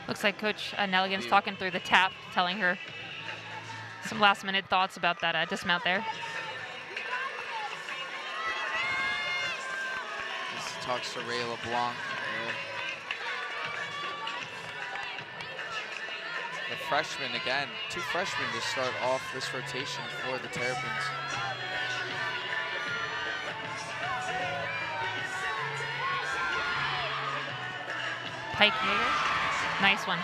Looks like Coach Nelligan's talking through the tap, telling her some last minute thoughts about that dismount there. This talks to Ray LeBlanc. The freshmen again, 2 freshmen to start off this rotation for the Terrapins. Pike Yeager, nice one.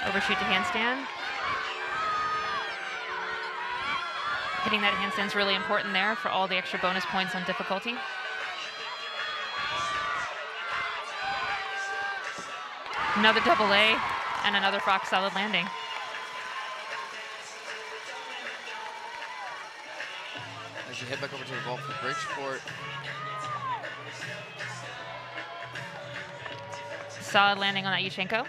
Overshoot to handstand. Hitting that handstand's really important there for all the extra bonus points on difficulty. Another double A and another rock solid landing. As you head back over to the vault for Bridgeport. Solid landing on that Yuchenko.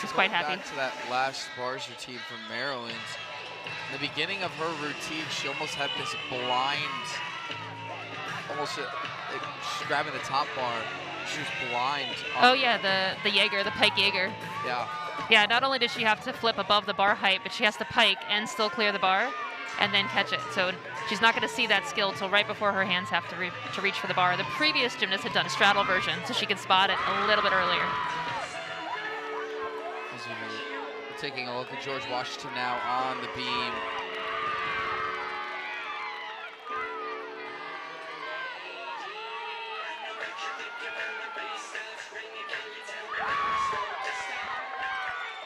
She's quite happy. Back to that last bars routine from Maryland. In the beginning of her routine, she almost had this blind, almost she's grabbing the top bar. She was blind. Oh yeah, the Yeager, the pike Yeager. Yeah. Yeah, not only does she have to flip above the bar height, but she has to pike and still clear the bar and then catch it. So she's not going to see that skill till right before her hands have to reach for the bar. The previous gymnast had done a straddle version, so she could spot it a little bit earlier. As we're taking a look at George Washington now on the beam.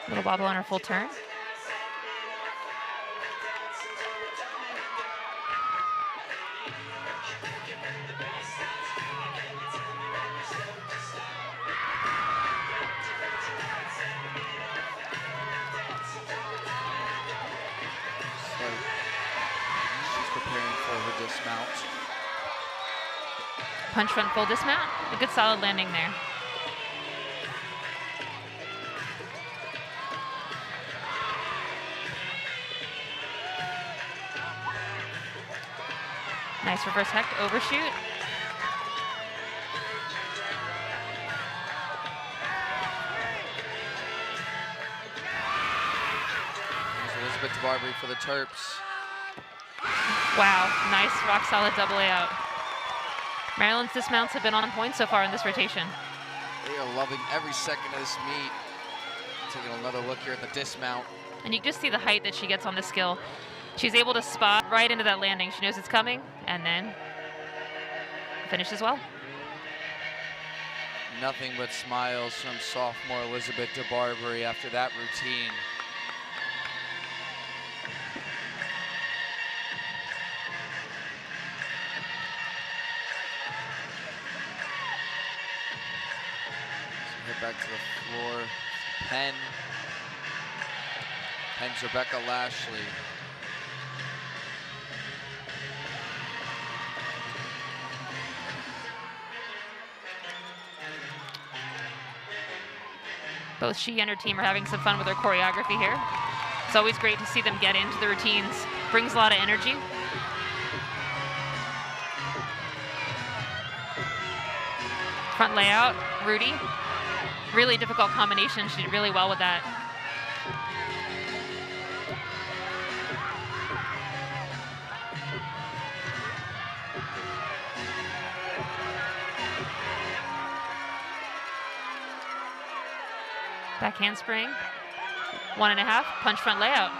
Little wobble on her full turn. Preparing for her dismount. Punch front full dismount. A good solid landing there. Nice reverse hecht overshoot. There's Elizabeth DeBarbery for the Terps. Wow, nice rock solid double A out. Maryland's dismounts have been on point so far in this rotation. They are loving every second of this meet. Taking another look here at the dismount. And you can just see the height that she gets on this skill. She's able to spot right into that landing. She knows it's coming, and then finishes well. Nothing but smiles from sophomore Elizabeth DeBarbery after that routine. Head back to the floor. Penn. Penn's Rebecca Lashley. Both she and her team are having some fun with their choreography here. It's always great to see them get into the routines. Brings a lot of energy. Front layout, Rudy. Really difficult combination. She did really well with that. Back handspring, 1.5, punch front layout.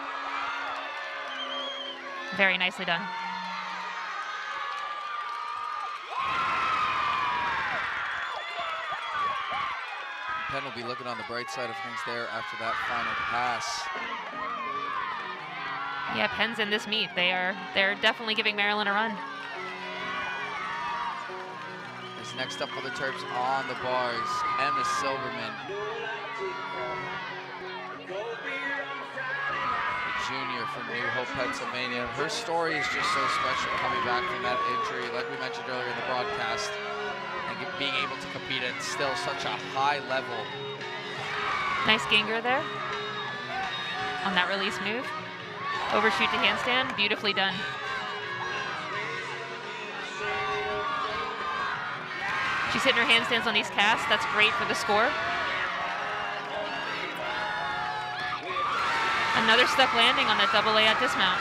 Very nicely done. Penn will be looking on the bright side of things there after that final pass. Yeah, Penn's in this meet. They're definitely giving Maryland a run. As next up for the Terps on the bars, Emma Silverman. Junior from New Hope, Pennsylvania. Her story is just so special coming back from that injury, like we mentioned earlier in the broadcast, and being able to compete at still such a high level. Nice ganger there on that release move. Overshoot to handstand, beautifully done. She's hitting her handstands on these casts. That's great for the score. Another stuck landing on that double A at dismount.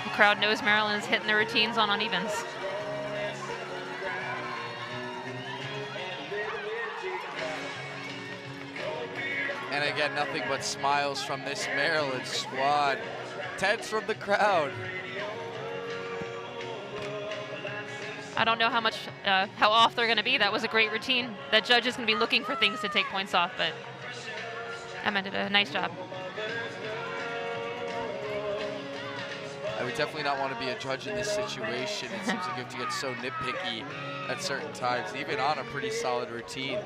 The crowd knows Maryland is hitting the routines on unevens. And again, nothing but smiles from this Maryland squad. Tense from the crowd. I don't know how off they're going to be. That was a great routine. That judge is going to be looking for things to take points off, but Emma did a nice job. I would definitely not want to be a judge in this situation. It seems like you have to get so nitpicky at certain times, even on a pretty solid routine.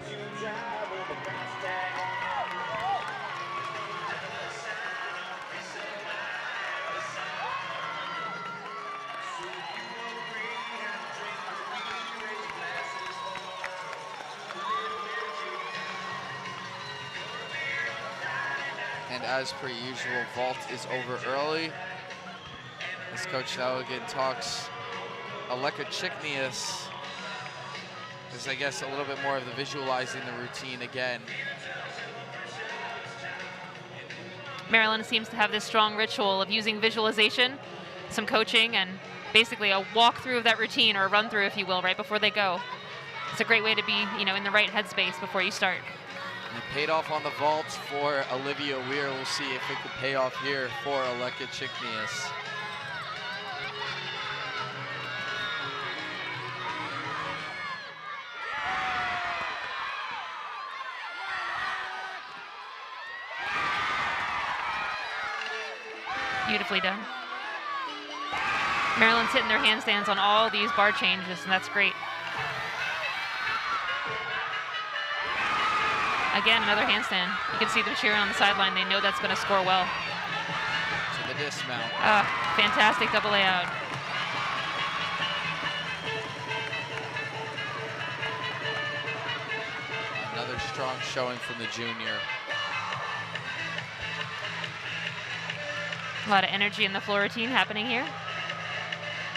And as per usual, vault is over early. As Coach now again talks Aleka-Chiknius. Is, I guess, a little bit more of the visualizing the routine again. Maryland seems to have this strong ritual of using visualization, some coaching, and basically a walkthrough of that routine, or a run through, if you will, right before they go. It's a great way to be, in the right headspace before you start. And it paid off on the vault for Olivia Weir. We'll see if it could pay off here for Aleka-Chiknius. Beautifully done. Maryland's hitting their handstands on all these bar changes, and that's great. Again, another handstand. You can see them cheering on the sideline. They know that's going to score well. To the dismount. Fantastic double layout. Another strong showing from the junior. A lot of energy in the floor routine happening here.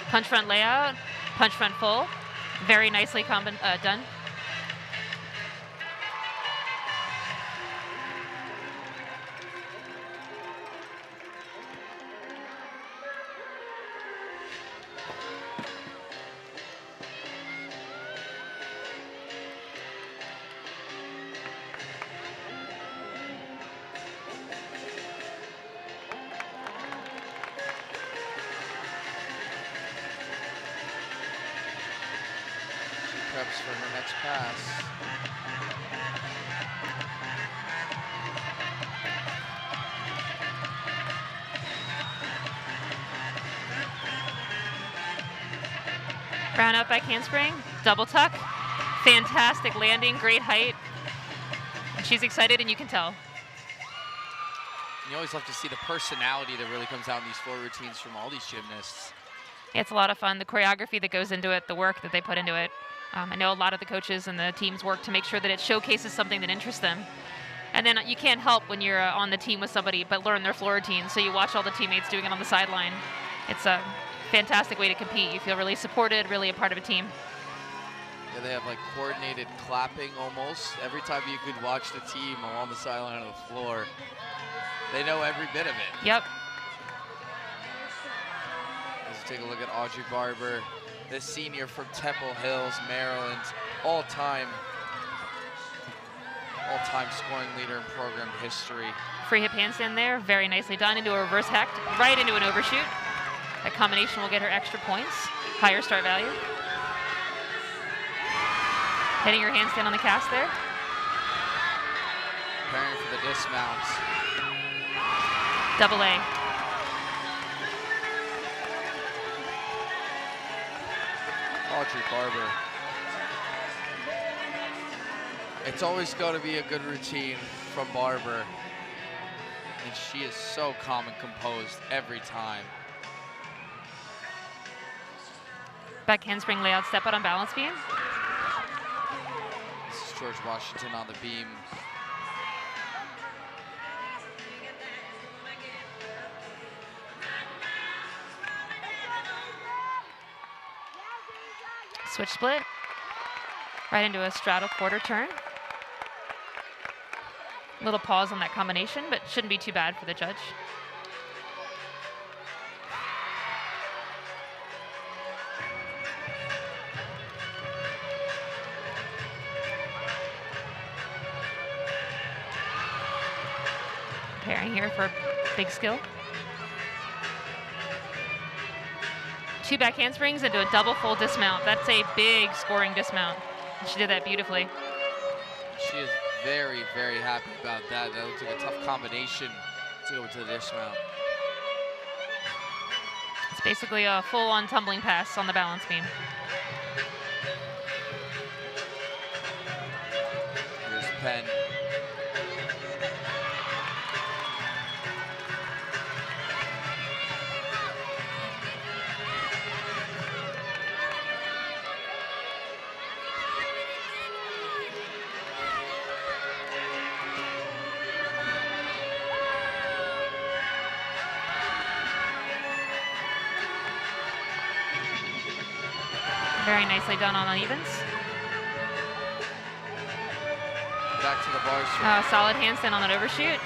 Punch front layout, punch front full. Very nicely done. Preps for her next pass. Round out back handspring, double tuck. Fantastic landing, great height. And she's excited, and you can tell. You always love to see the personality that really comes out in these floor routines from all these gymnasts. Yeah, it's a lot of fun. The choreography that goes into it, the work that they put into it. I know a lot of the coaches and the teams work to make sure that it showcases something that interests them. And then you can't help when you're on the team with somebody but learn their floor routine. So you watch all the teammates doing it on the sideline. It's a fantastic way to compete. You feel really supported, really a part of a team. Yeah, they have like coordinated clapping almost. Every time you could watch the team along the sideline of the floor, they know every bit of it. Yep. Let's take a look at Audrey Barber, this senior from Temple Hills, Maryland, all-time scoring leader in program history. Free hip handstand there, very nicely done into a reverse hect, right into an overshoot. That combination will get her extra points, higher start value. Hitting her handstand on the cast there. Preparing for the dismount. Double A. Audrey Barber. It's always going to be a good routine from Barber. And she is so calm and composed every time. Back handspring layout, step out on balance beam. This is George Washington on the beam. Switch split, right into a straddle quarter turn. Little pause on that combination, but shouldn't be too bad for the judge. Preparing here for big skill. Two back handsprings into a double full dismount. That's a big scoring dismount. She did that beautifully. She is very, very happy about that. That looks like a tough combination to go to the dismount. It's basically a full-on tumbling pass on the balance beam. Here's Penn. Very nicely done on unevens. Back to the bar. Solid handstand on that overshoot.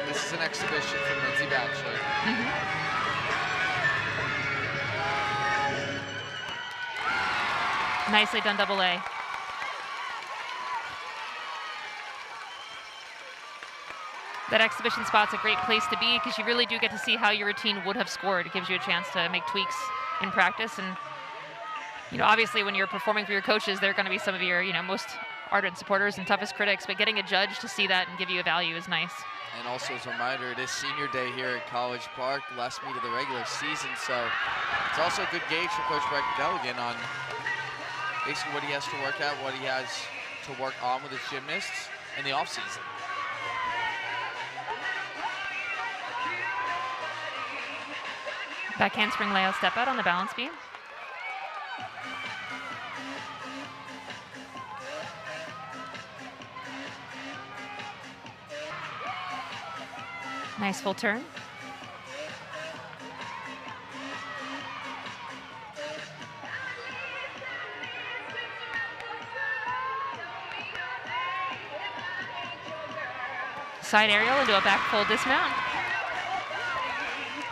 This is an exhibition from Lindsay Batchelor. Nicely done double A. That exhibition spot's a great place to be because you really do get to see how your routine would have scored. It gives you a chance to make tweaks in practice. And, obviously when you're performing for your coaches, they're going to be some of your, most ardent supporters and toughest critics, but getting a judge to see that and give you a value is nice. And also as a reminder, it is senior day here at College Park, the last meet of the regular season, so it's also a good gauge for Coach Brett Deligan on basically what he has to work at, what he has to work on with his gymnasts in the offseason. Back handspring layout step out on the balance beam. Nice full turn. Side aerial into a back full dismount.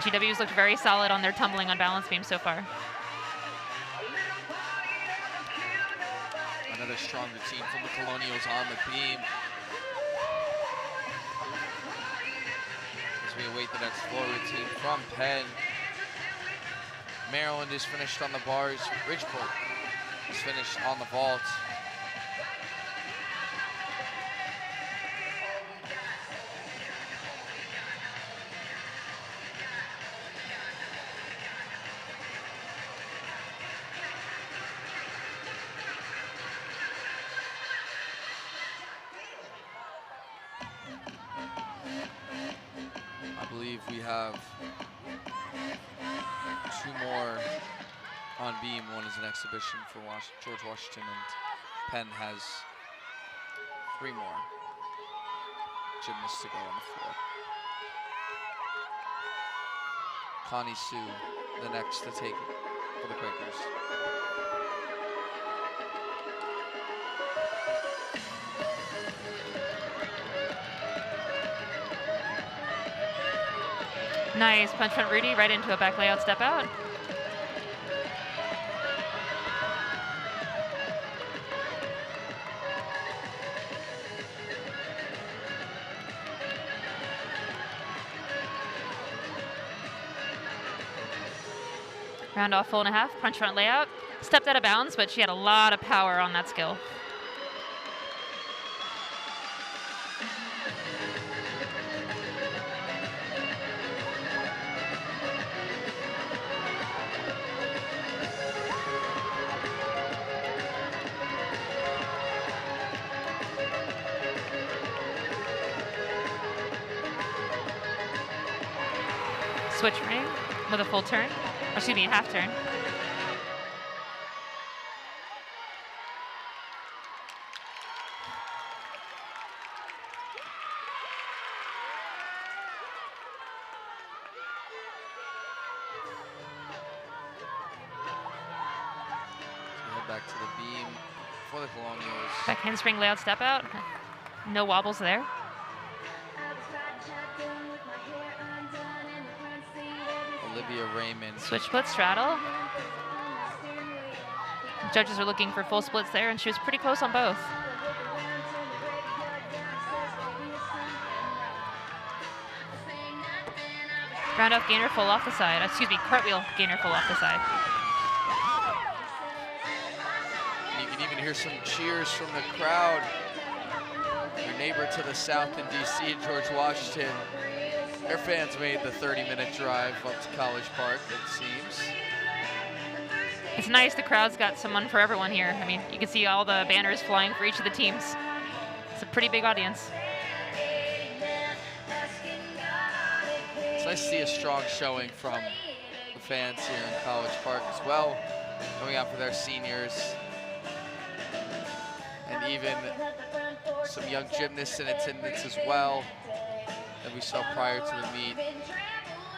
GW's looked very solid on their tumbling on balance beam so far. Another strong routine from the Colonials on the beam. As we await the next floor routine from Penn. Maryland is finished on the bars. Bridgeport is finished on the vault. I believe we have 2 more on beam. One is an exhibition for George Washington, and Penn has 3 more gymnasts to go on the floor. Connie Sue, the next to take for the Quakers. Nice punch front Rudy right into a back layout step out. Round off full and a half, punch front layout. Stepped out of bounds, but she had a lot of power on that skill. Switch ring with a full turn, or excuse me, half turn. So head back to the beam for the Colonials. Back handspring layout step out. No wobbles there. Olivia Raymond. Switch split straddle. Judges are looking for full splits there, and she was pretty close on both. Round off gainer full off the side. Excuse me, cartwheel gainer full off the side. And you can even hear some cheers from the crowd. Your neighbor to the south in DC, George Washington. Their fans made the 30-minute drive up to College Park, it seems. It's nice the crowd's got someone for everyone here. I mean, you can see all the banners flying for each of the teams. It's a pretty big audience. It's nice to see a strong showing from the fans here in College Park as well, coming out for their seniors. And even some young gymnasts in attendance as well that we saw prior to the meet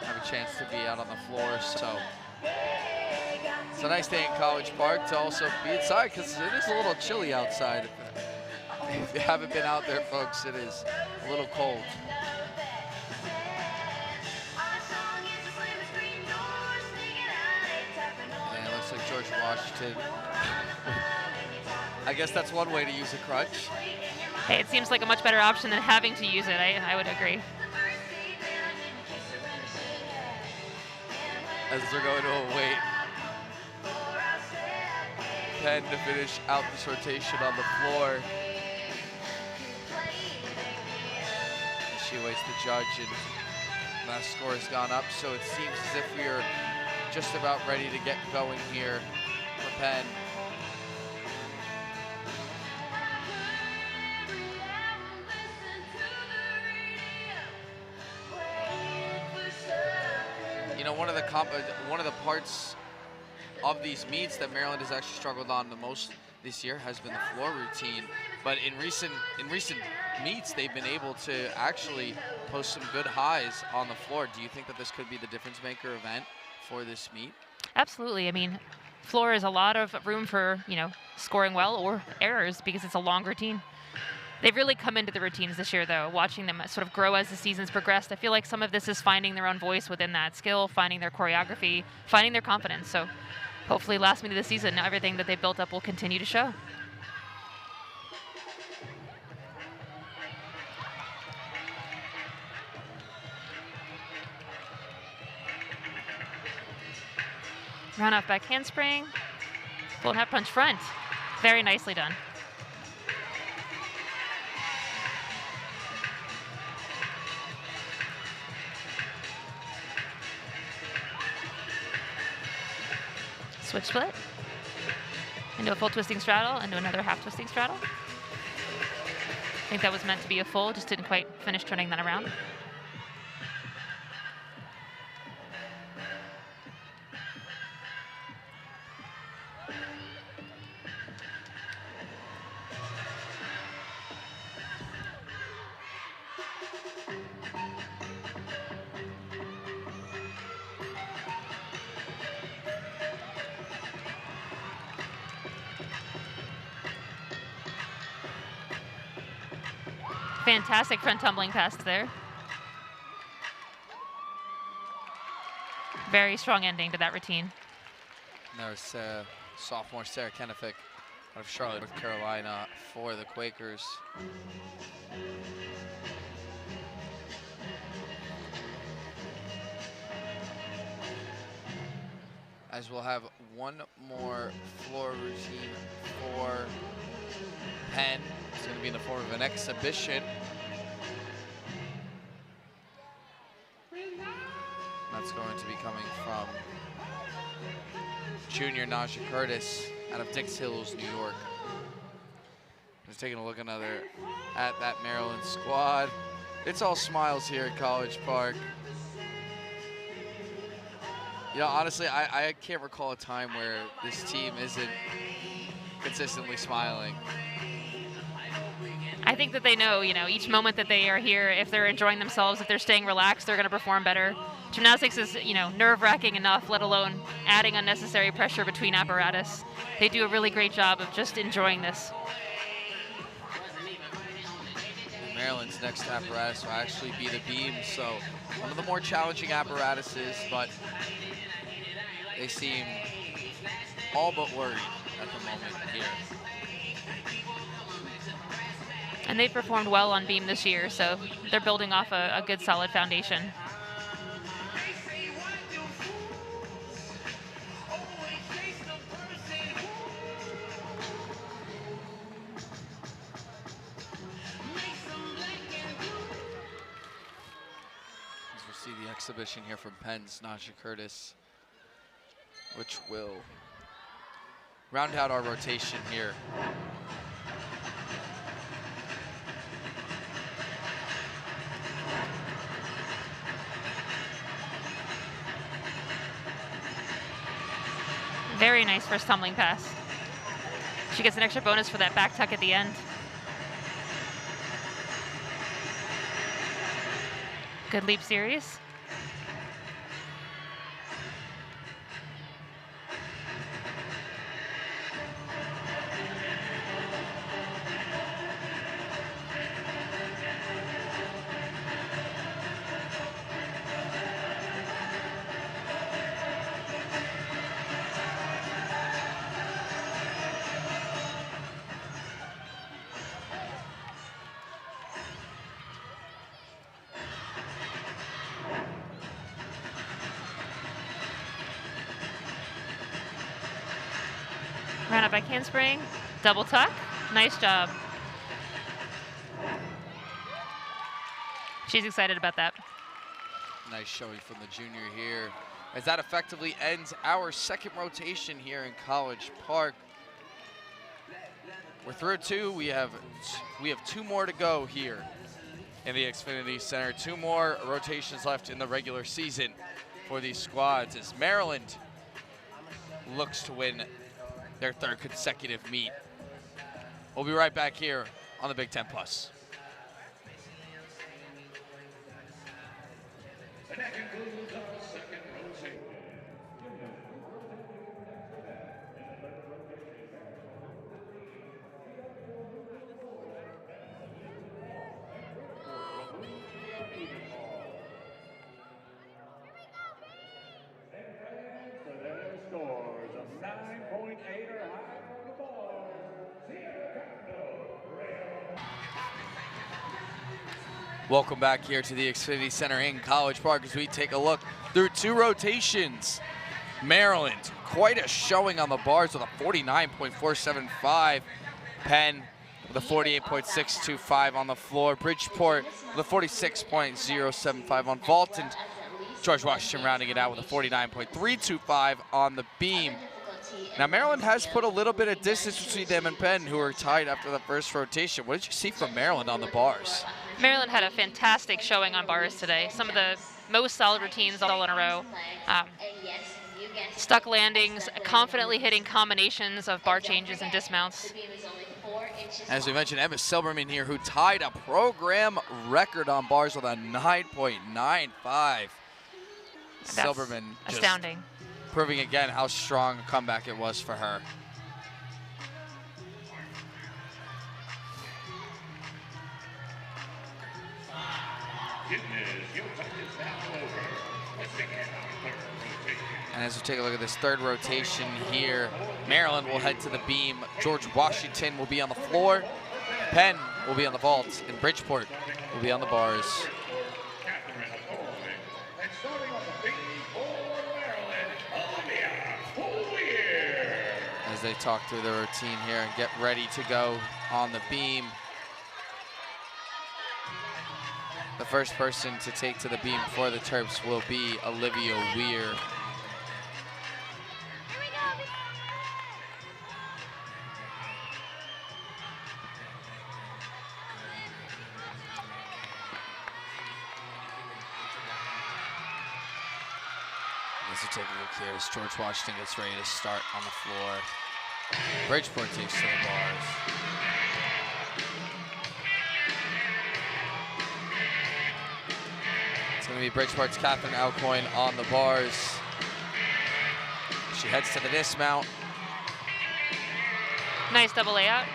have a chance to be out on the floor. So it's a nice day in College Park to also be inside, because it is a little chilly outside. If you haven't been out there, folks, it is a little cold. And it looks like George Washington. I guess that's one way to use a crutch. Hey, it seems like a much better option than having to use it. I would agree. As they're going to await Penn to finish out this rotation on the floor. the judge, and that score has gone up. So it seems as if we are just about ready to get going here for Penn. You know, one of the parts of these meets that Maryland has actually struggled on the most this year has been the floor routine. But in recent meets, they've been able to actually post some good highs on the floor. Do you think that this could be the difference maker event for this meet? Absolutely. I mean, floor is a lot of room for, scoring well or errors because it's a long routine. They've really come into the routines this year, though, watching them sort of grow as the season's progressed. I feel like some of this is finding their own voice within that skill, finding their choreography, finding their confidence. So hopefully last meet of the season, everything that they've built up will continue to show. Round off back handspring, full and half punch front. Very nicely done. Switch split into a full twisting straddle, into another half twisting straddle. I think that was meant to be a full, just didn't quite finish turning that around. Fantastic front tumbling pass there. Very strong ending to that routine. There's sophomore Sarah Kenefick out of Charlotte, North Carolina for the Quakers. As we'll have one more floor routine for Penn. It's going to be in the form of an exhibition. That's going to be coming from junior Naja Curtis out of Dix Hills, New York. Just taking a look at that Maryland squad. It's all smiles here at College Park. You know, honestly, I can't recall a time where this team isn't consistently smiling. I think that they know, each moment that they are here, if they're enjoying themselves, if they're staying relaxed, they're going to perform better. Gymnastics is, nerve-wracking enough, let alone adding unnecessary pressure between apparatus. They do a really great job of just enjoying this. Maryland's next apparatus will actually be the beam, so one of the more challenging apparatuses, but they seem all but worried at the moment here. And they've performed well on beam this year, so they're building off a good, solid foundation. As we see the exhibition here from Penn's Naja Curtis, which will round out our rotation here. Very nice first tumbling pass. She gets an extra bonus for that back tuck at the end. Good leap series. Round up back handspring, double tuck, nice job. She's excited about that. Nice showing from the junior here, as that effectively ends our second rotation here in College Park. We're through 2. We have 2 more to go here in the Xfinity Center. 2 more rotations left in the regular season for these squads, as Maryland looks to win their 3rd consecutive meet. We'll be right back here on the Big Ten Plus. And that concludes our second rotation. For their scores of 9.8 or higher on the board, Sierra Capital, Rail. Welcome back here to the Xfinity Center in College Park as we take a look through 2 rotations. Maryland, quite a showing on the bars with a 49.475. Penn with a 48.625 on the floor. Bridgeport with a 46.075 on vault. And George Washington rounding it out with a 49.325 on the beam. Now, Maryland has put a little bit of distance between them and Penn, who are tied after the first rotation. What did you see from Maryland on the bars? Maryland had a fantastic showing on bars today. Some of the most solid routines all in a row. Stuck landings, confidently hitting combinations of bar changes and dismounts. As we mentioned, Emma Silberman here, who tied a program record on bars with a 9.95. Silberman just astounding. Proving again how strong a comeback it was for her. And as we take a look at this 3rd rotation here, Maryland will head to the beam. George Washington will be on the floor. Penn will be on the vault, and Bridgeport will be on the bars. As they talk through the routine here and get ready to go on the beam. The first person to take to the beam for the Terps will be Olivia Weir. As we take a look here as George Washington gets ready to start on the floor. Bridgeport takes to the bars. It's going to be Bridgeport's Catherine Alcoin on the bars. She heads to the dismount. Nice double layout.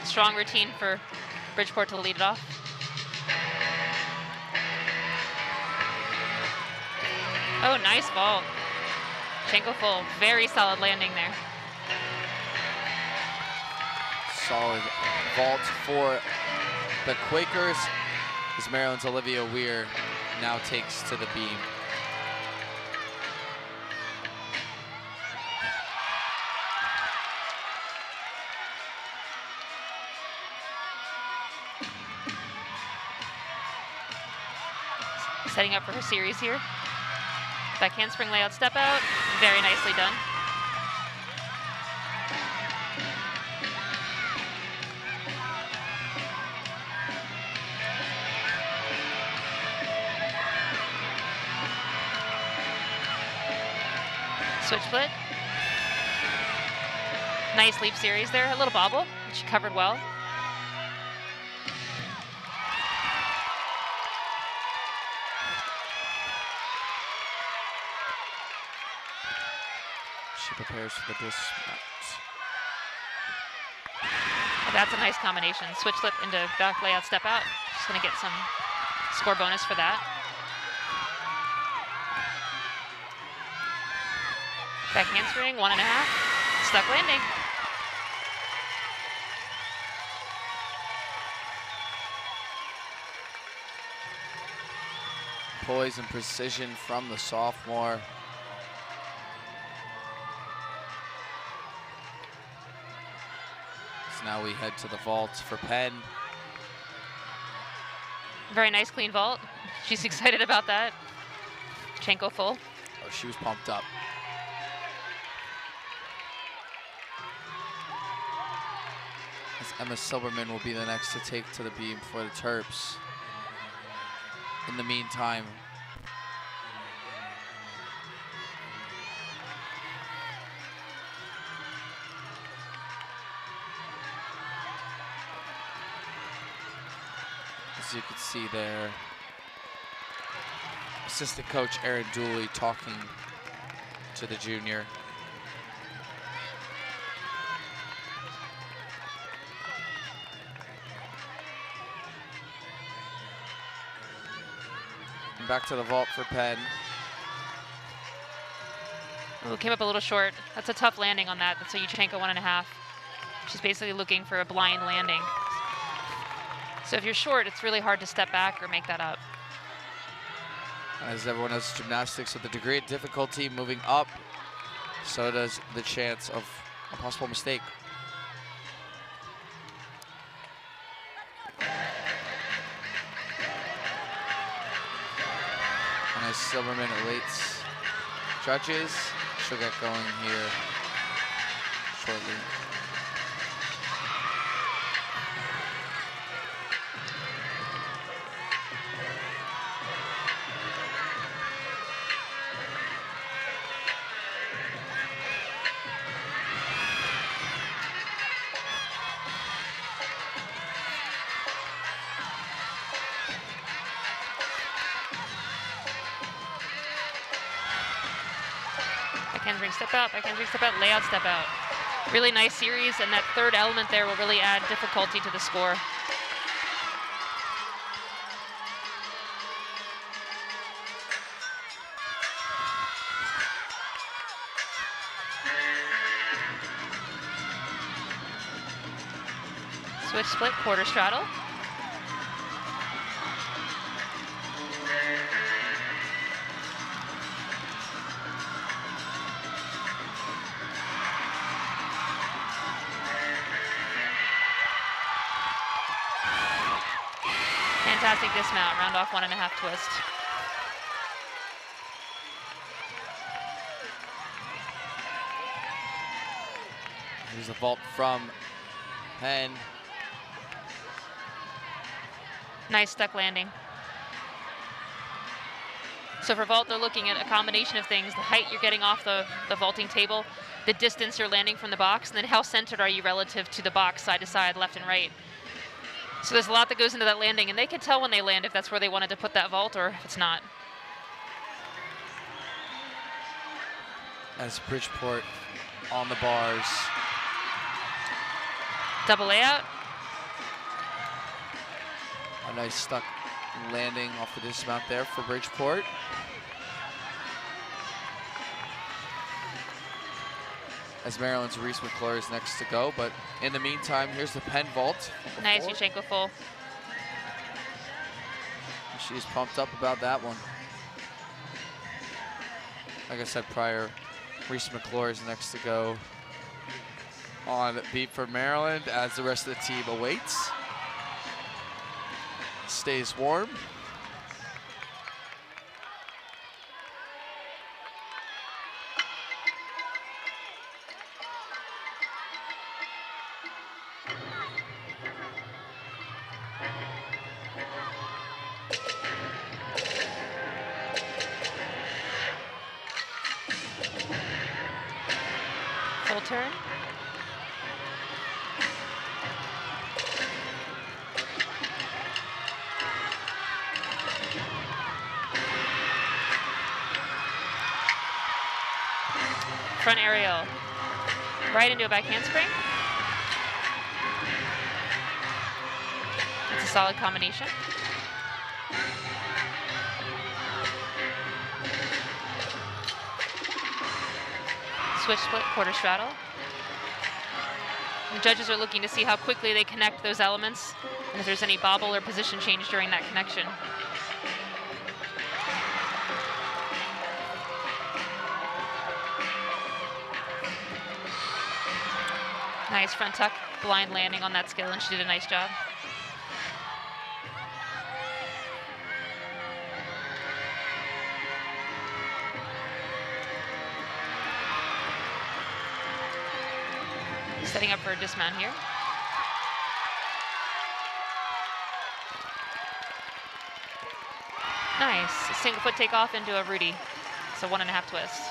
Strong routine for Bridgeport to lead it off. Oh, nice vault. Chenko full, very solid landing there. Solid vault for the Quakers as Maryland's Olivia Weir now takes to the beam. Setting up for her series here. Back handspring layout step out, very nicely done. Switch split. Nice leap series there, a little bobble, but she covered well. She prepares for the dismount. That's a nice combination. Switch flip into back layout step out. She's gonna get some score bonus for that. Back handspring, 1.5. Stuck landing. Poise and precision from the sophomore. So now we head to the vault for Penn. Very nice clean vault. She's excited about that. Chenko full. Oh, she was pumped up. As Emma Silberman will be the next to take to the beam for the Terps. In the meantime, as you can see there, assistant coach Aaron Dooley talking to the junior. And back to the vault for Penn. Oh, came up a little short. That's a tough landing on that. That's a Yuchenko 1.5. She's basically looking for a blind landing. So if you're short, it's really hard to step back or make that up. As everyone knows, gymnastics with the degree of difficulty moving up, so does the chance of a possible mistake. And as Silberman awaits judges, she'll get going here shortly. Backhandspring step out, backhandspring step out, layout step out. Really nice series, and that third element there will really add difficulty to the score. Switch split, quarter straddle. Fantastic dismount, round off 1.5 twist. Here's a vault from Penn. Nice stuck landing. So for vault, they're looking at a combination of things: the height you're getting off the vaulting table, the distance you're landing from the box, and then how centered are you relative to the box, side to side, left and right. So there's a lot that goes into that landing, and they can tell when they land if that's where they wanted to put that vault or if it's not. As Bridgeport on the bars. Double layout. A nice stuck landing off the dismount there for Bridgeport. As Maryland's Reese McClure is next to go, but in the meantime, here's the Penn vault. Nice Yuchenko full. She's pumped up about that one. Like I said prior, Reese McClure is next to go on beat for Maryland as the rest of the team awaits. Stays warm. Full turn. Front aerial, right into a back handspring. It's a solid combination. Switch split, quarter straddle. The judges are looking to see how quickly they connect those elements and if there's any bobble or position change during that connection. Nice front tuck, blind landing on that skill, and she did a nice job. Setting up for a dismount here. Nice. A single foot takeoff into a Rudy. So 1.5 twist.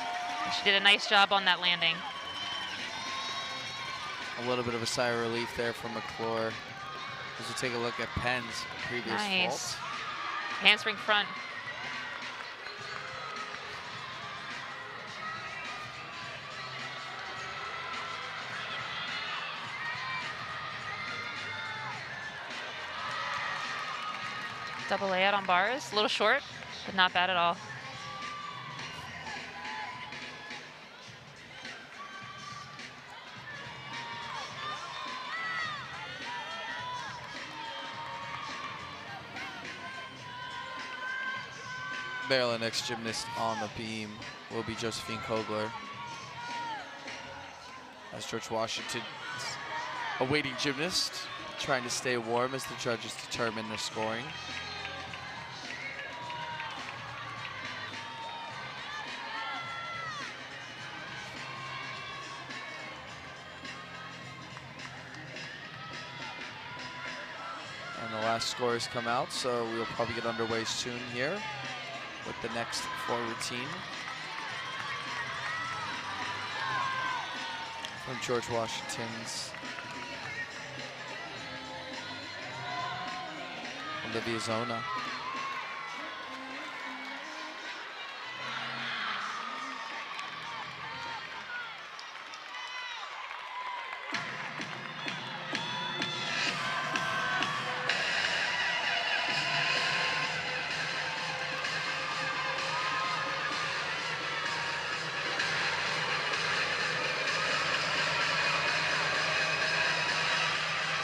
And she did a nice job on that landing. A little bit of a sigh of relief there from McClure. As we take a look at Penn's previous Nice. fault. Handspring front. Double layout on bars. A little short, but not bad at all. Maryland next gymnast on the beam will be Josephine Kogler. As George Washington, a waiting gymnast, trying to stay warm as the judges determine their scoring. And the last scores come out, so we'll probably get underway soon here with the next floor routine from George Washington's Olivia Zona.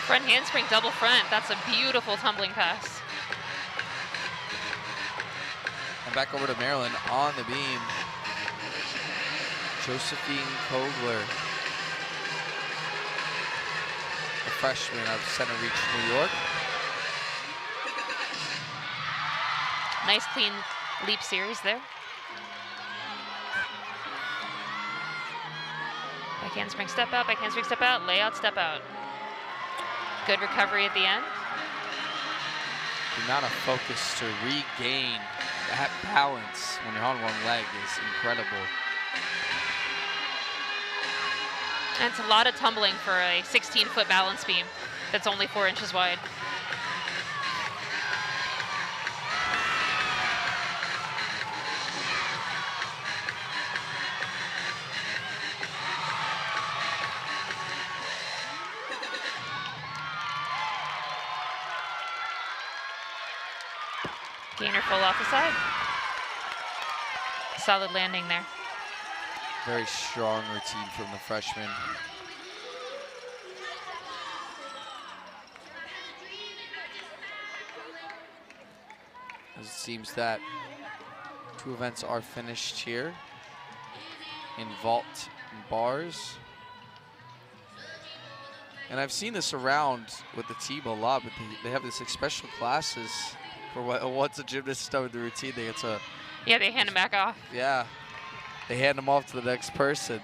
Front handspring double front. That's a beautiful tumbling pass. And back over to Maryland on the beam. Josephine Kogler, a freshman out of Center Reach, New York. Nice clean leap series there. Back handspring step out, back handspring step out, layout step out. Good recovery at the end. The amount of focus to regain that balance when you're on one leg is incredible. And it's a lot of tumbling for a 16-foot balance beam that's only 4 inches wide. Gainer full off the side. Solid landing there. Very strong routine from the freshman. As it seems that 2 events are finished here in vault and bars. And I've seen this around with the team a lot, but they have this like special classes for once a gymnast is done with the routine, they get to... Yeah, they hand them back off. Yeah, they hand them off to the next person.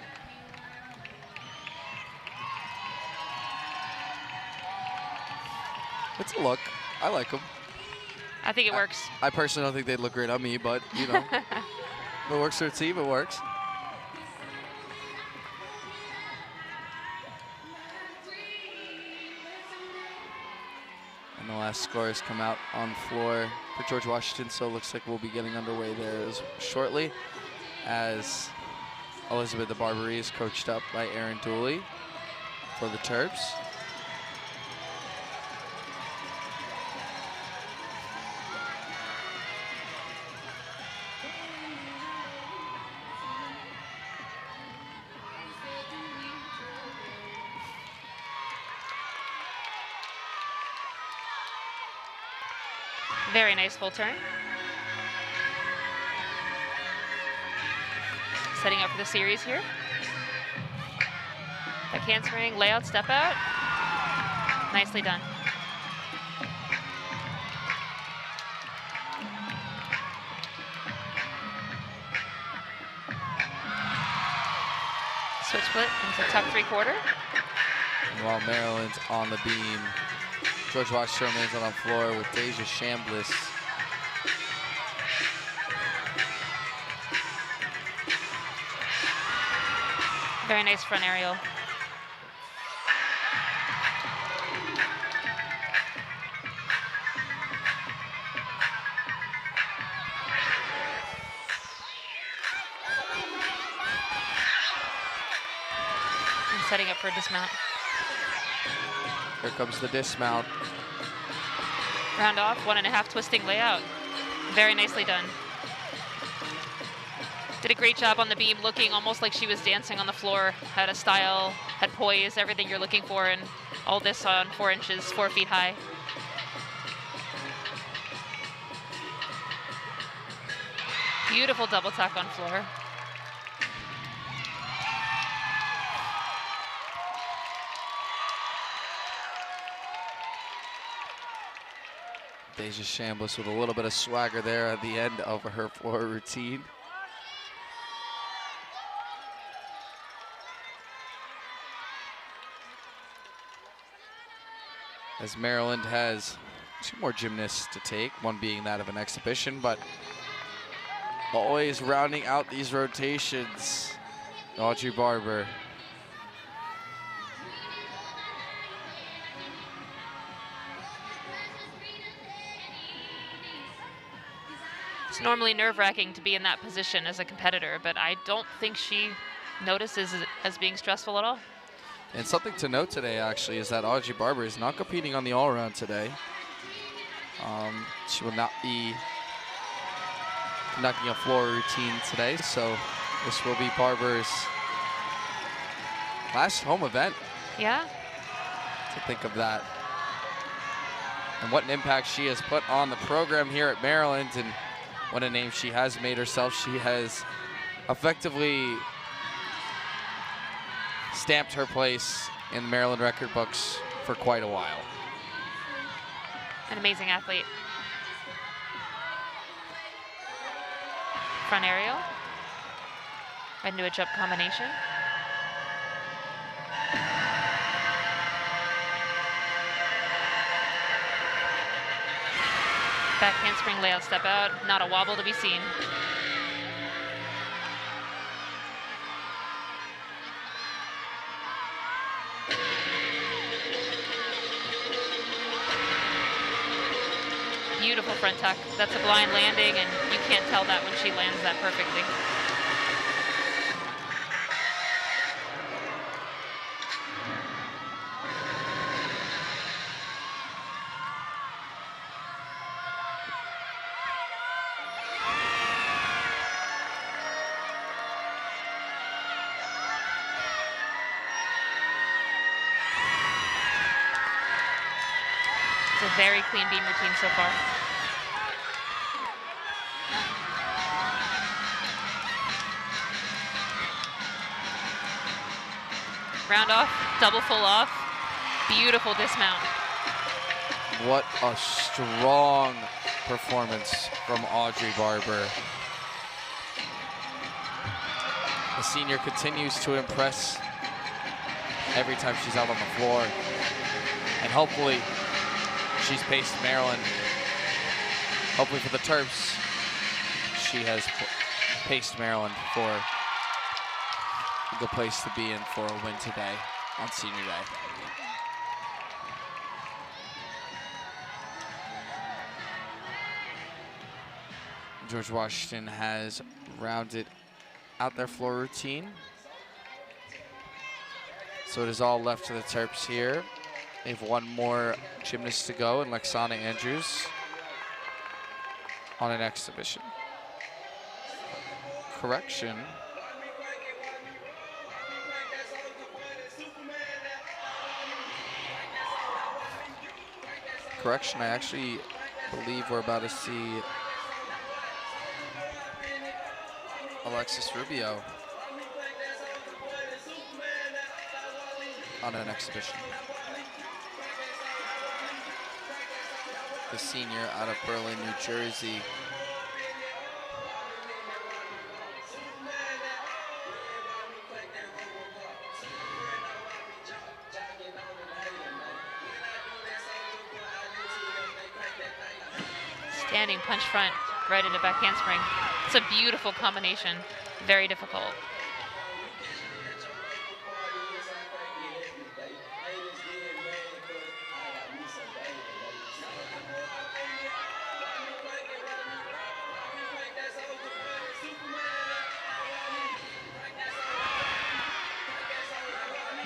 It's a look. I like them. I think it works. I personally don't think they'd look great on me, but you know, if it works for a team, it works. And the last scores come out on floor for George Washington, so it looks like we'll be getting underway there shortly as Elizabeth de Barberie is coached up by Erin Dooley for the Terps. Very nice full turn. Setting up for the series here. Back handspring, layout, step out. Nicely done. Switch split into tuck 3/4. While Maryland's on the beam, George Washington's on the floor with Deja Chambliss. Very nice front aerial. And setting up for a dismount. Here comes the dismount. Round off, 1.5 twisting layout. Very nicely done. Did a great job on the beam, looking almost like she was dancing on the floor. Had a style, had poise, everything you're looking for, and all this on 4 inches, 4 feet high. Beautiful double tuck on floor. Deja Chambliss with a little bit of swagger there at the end of her floor routine. As Maryland has 2 more gymnasts to take, one being that of an exhibition, but always rounding out these rotations, Audrey Barber. It's normally nerve-wracking to be in that position as a competitor, but I don't think she notices it as being stressful at all. And something to note today, actually, is that Audrey Barber is not competing on the all-around today. She will not be conducting a floor routine today, so this will be Barber's last home event. Yeah. To think of that. And what an impact she has put on the program here at Maryland, and what a name she has made herself. She has effectively stamped her place in the Maryland record books for quite a while. An amazing athlete. Front aerial. Right into a jump combination. Back handspring layout step out. Not a wobble to be seen. Beautiful front tuck. That's a blind landing, and you can't tell that when she lands that perfectly. It's a very clean beam routine so far. Round off, double full off. Beautiful dismount. What a strong performance from Audrey Barber. The senior continues to impress every time she's out on the floor. And hopefully she's paced Maryland. Hopefully for the Terps, she has paced Maryland for a good place to be in for a win today on senior day. George Washington has rounded out their floor routine. So it is all left to the Terps here. They have one more gymnast to go in Lexana Andrews on an exhibition. Correction. I actually believe we're about to see Alexis Rubio on an exhibition. The senior out of Berlin, New Jersey. standing punch front right into back handspring. It's a beautiful combination, very difficult.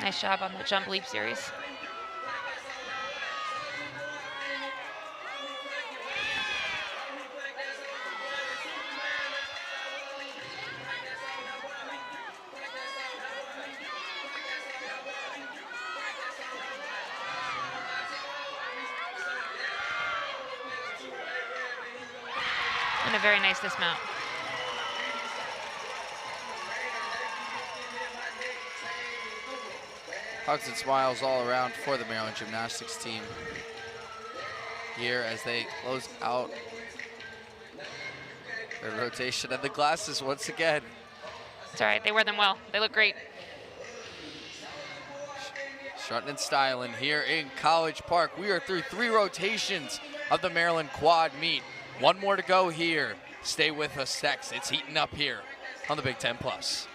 Nice job on that jump leap series. And a very nice dismount. Hugs and smiles all around for the Maryland gymnastics team here as they close out their rotation. And the glasses once again. It's all right, they wear them well. They look great. Strutting and styling here in College Park. We are through 3 rotations of the Maryland quad meet. 1 more to go here. Stay with us, Tex. It's heating up here on the Big Ten Plus.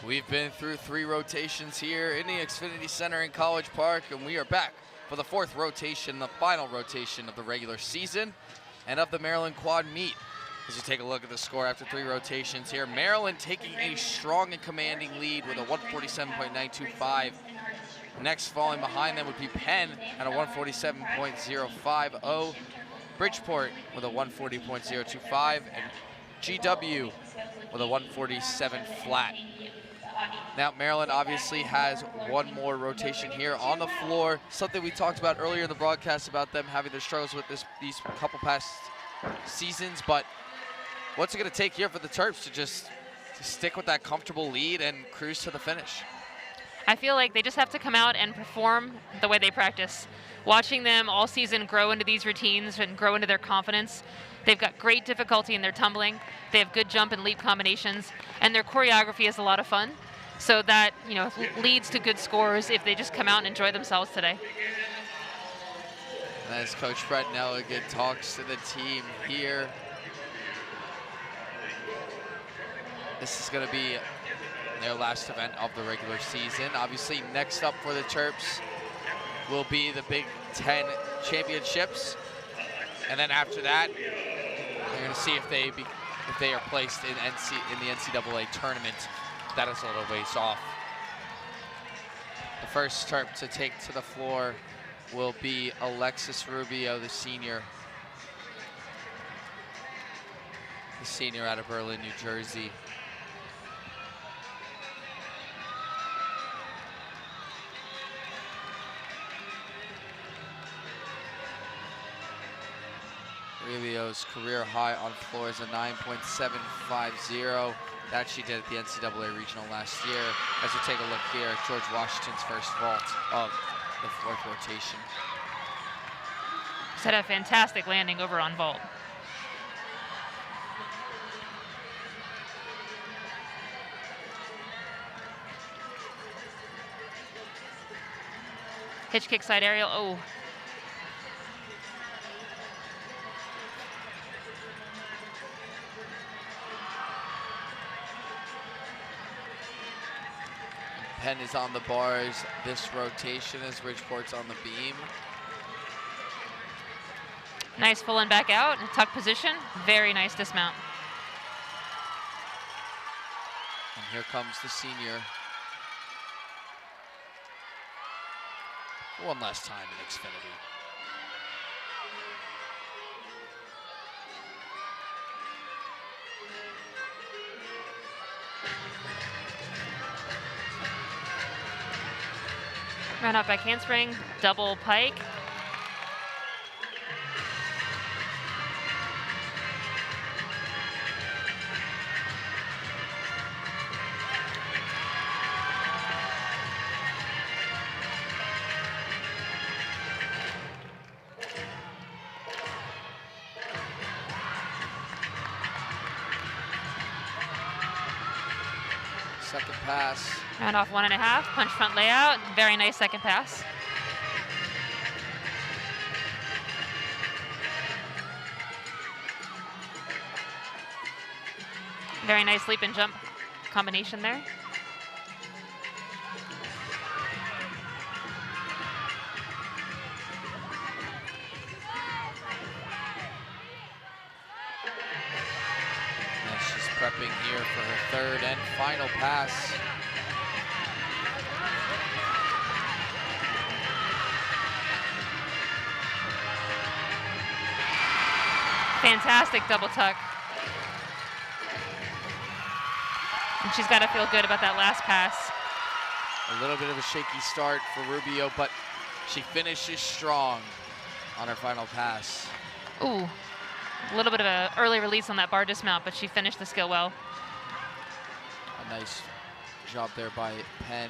We've been through 3 rotations here in the Xfinity Center in College Park, and we are back for the 4th rotation, the final rotation of the regular season and of the Maryland Quad meet. As you take a look at the score after 3 rotations here, Maryland taking a strong and commanding lead with a 147.925. Next falling behind them would be Penn at a 147.050. Bridgeport with a 140.025, and GW with a 147 flat. Now Maryland obviously has one more rotation here on the floor, something we talked about earlier in the broadcast about them having their struggles with these couple past seasons, but what's it going to take here for the Terps to stick with that comfortable lead and cruise to the finish? I feel like they just have to come out and perform the way they practice. Watching them all season grow into these routines and grow into their confidence, they've got great difficulty in their tumbling. They have good jump and leap combinations, and their choreography is a lot of fun. So that, leads to good scores if they just come out and enjoy themselves today. And as Coach Brett Nelligan talks to the team here, this is going to be their last event of the regular season. Obviously, next up for the Terps will be the Big Ten championships, and then after that, they're going to see if they are placed in the NCAA tournament. That is a little ways off. The first Terp to take to the floor will be Alexis Rubio, the senior out of Berlin, New Jersey. Rubio's career high on floor is a 9.750. That she did at the NCAA regional last year. As we take a look here, George Washington's first vault of the 4th rotation. Set a fantastic landing over on vault. Hitch kick side aerial. Oh. Penn is on the bars this rotation as Bridgeport's on the beam. Nice full and back out, tuck position. Very nice dismount. And here comes the senior. One last time in Xfinity. Ran out back handspring, double pike. Second pass. Round off 1.5, punch front layout. Very nice second pass. Very nice leap and jump combination there. And she's prepping here for her 3rd and final pass. Fantastic double tuck. And she's got to feel good about that last pass. A little bit of a shaky start for Rubio, but she finishes strong on her final pass. Ooh, a little bit of an early release on that bar dismount, but she finished the skill well. A nice job there by Penn.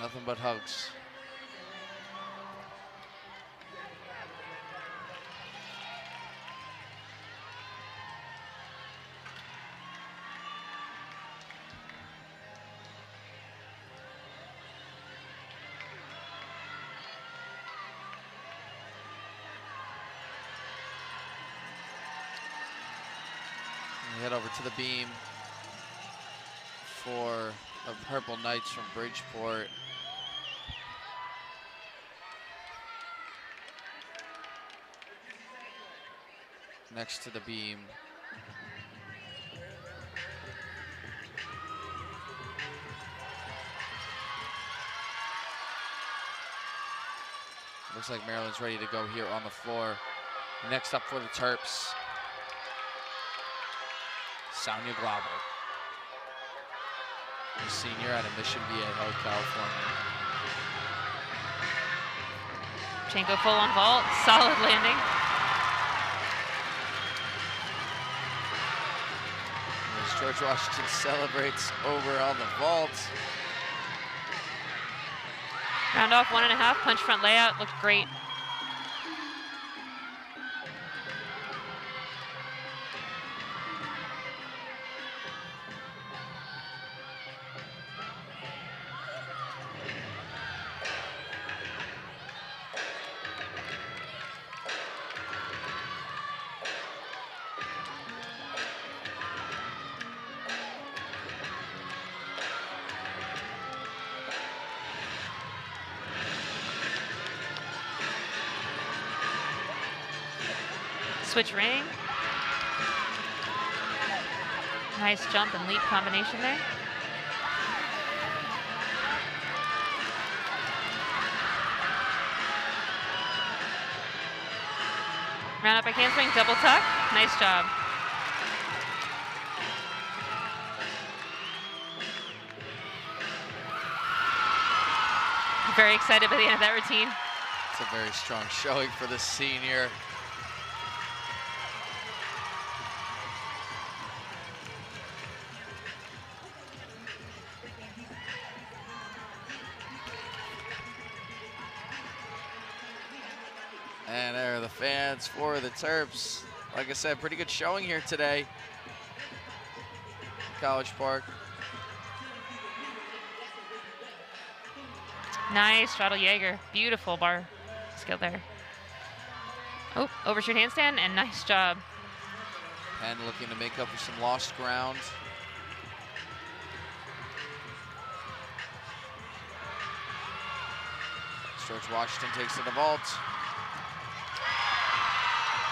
Nothing but hugs. head over to the beam for the Purple Knights from Bridgeport. Next to the beam. Looks like Maryland's ready to go here on the floor. Next up for the Terps, Sonia Glauber, a senior out of Mission Viejo, California. Chanko full on vault, solid landing. As George Washington celebrates over on the vault. Round off 1.5, punch front layout, looked great. Switch ring. Nice jump and leap combination there. Round up by handspring, double tuck. Nice job. Very excited by the end of that routine. It's a very strong showing for the senior. And there are the fans for the Terps. Like I said, pretty good showing here today. College Park. Nice straddle Jaeger. Beautiful bar skill there. Oh, overshoot handstand and nice job. Penn looking to make up for some lost ground. George Washington takes to the vault.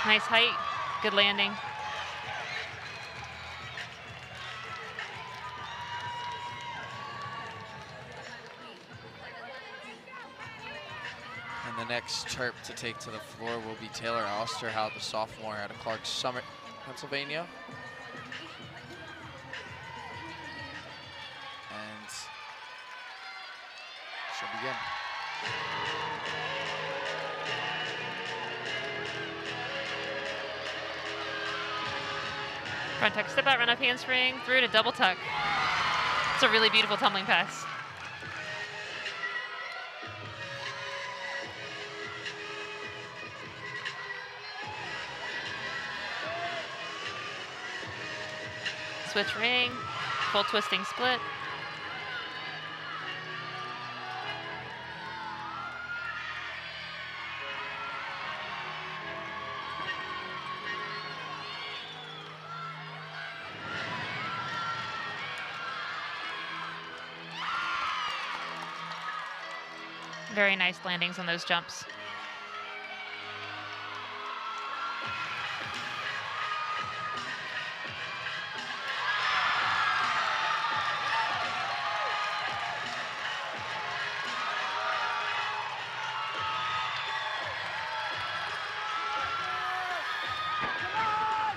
Nice height, good landing. And the next Terp to take to the floor will be Taylor Osterhout, the sophomore out of Clarks Summit, Pennsylvania. And she'll begin. Front tuck, step out, run up handspring, through to double tuck. It's a really beautiful tumbling pass. Switch ring, full twisting split. Very nice landings on those jumps.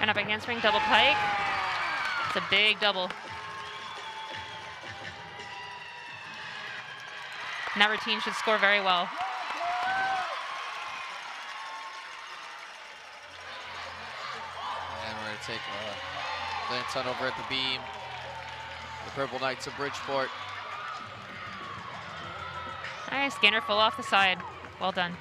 And up a handspring, double pike. It's a big double. And that routine should score very well. And we're going to take a glance on over at the beam. The Purple Knights of Bridgeport. Nice, scanner full off the side. Well done.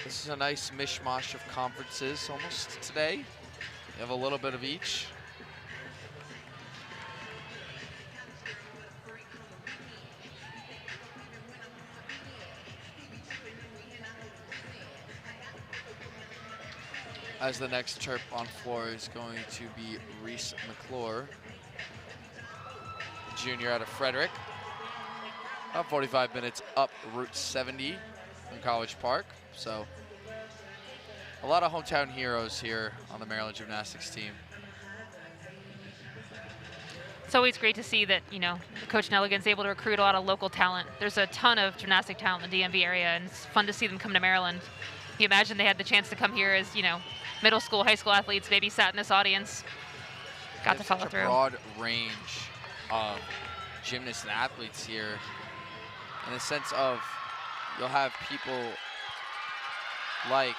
This is a nice mishmash of conferences almost today. You have a little bit of each. as the next Terp on floor is going to be Reese McClure, junior out of Frederick. About 45 minutes up Route 70 in College Park. So a lot of hometown heroes here on the Maryland gymnastics team. It's always great to see that, you know, Coach Nelligan's able to recruit a lot of local talent. There's a ton of gymnastic talent in the DMV area, and it's fun to see them come to Maryland. You imagine they had the chance to come here as, you know, middle school, high school athletes, maybe sat in this audience, got to follow through. Such a broad range of gymnasts and athletes here, in the sense of you'll have people like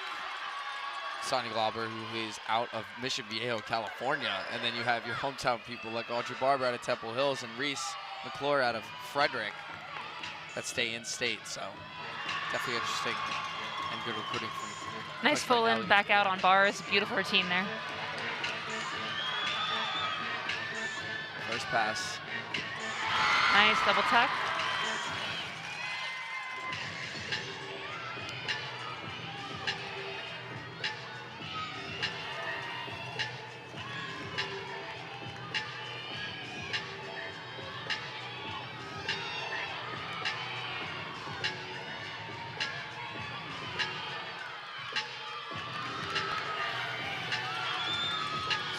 Sonia Glauber, who is out of Mission Viejo, California, and then you have your hometown people like Audrey Barber out of Temple Hills and Reese McClure out of Frederick that stay in state. So definitely interesting and good recruiting from Nice full in, back out on bars. Beautiful routine there. First pass. Nice double tuck.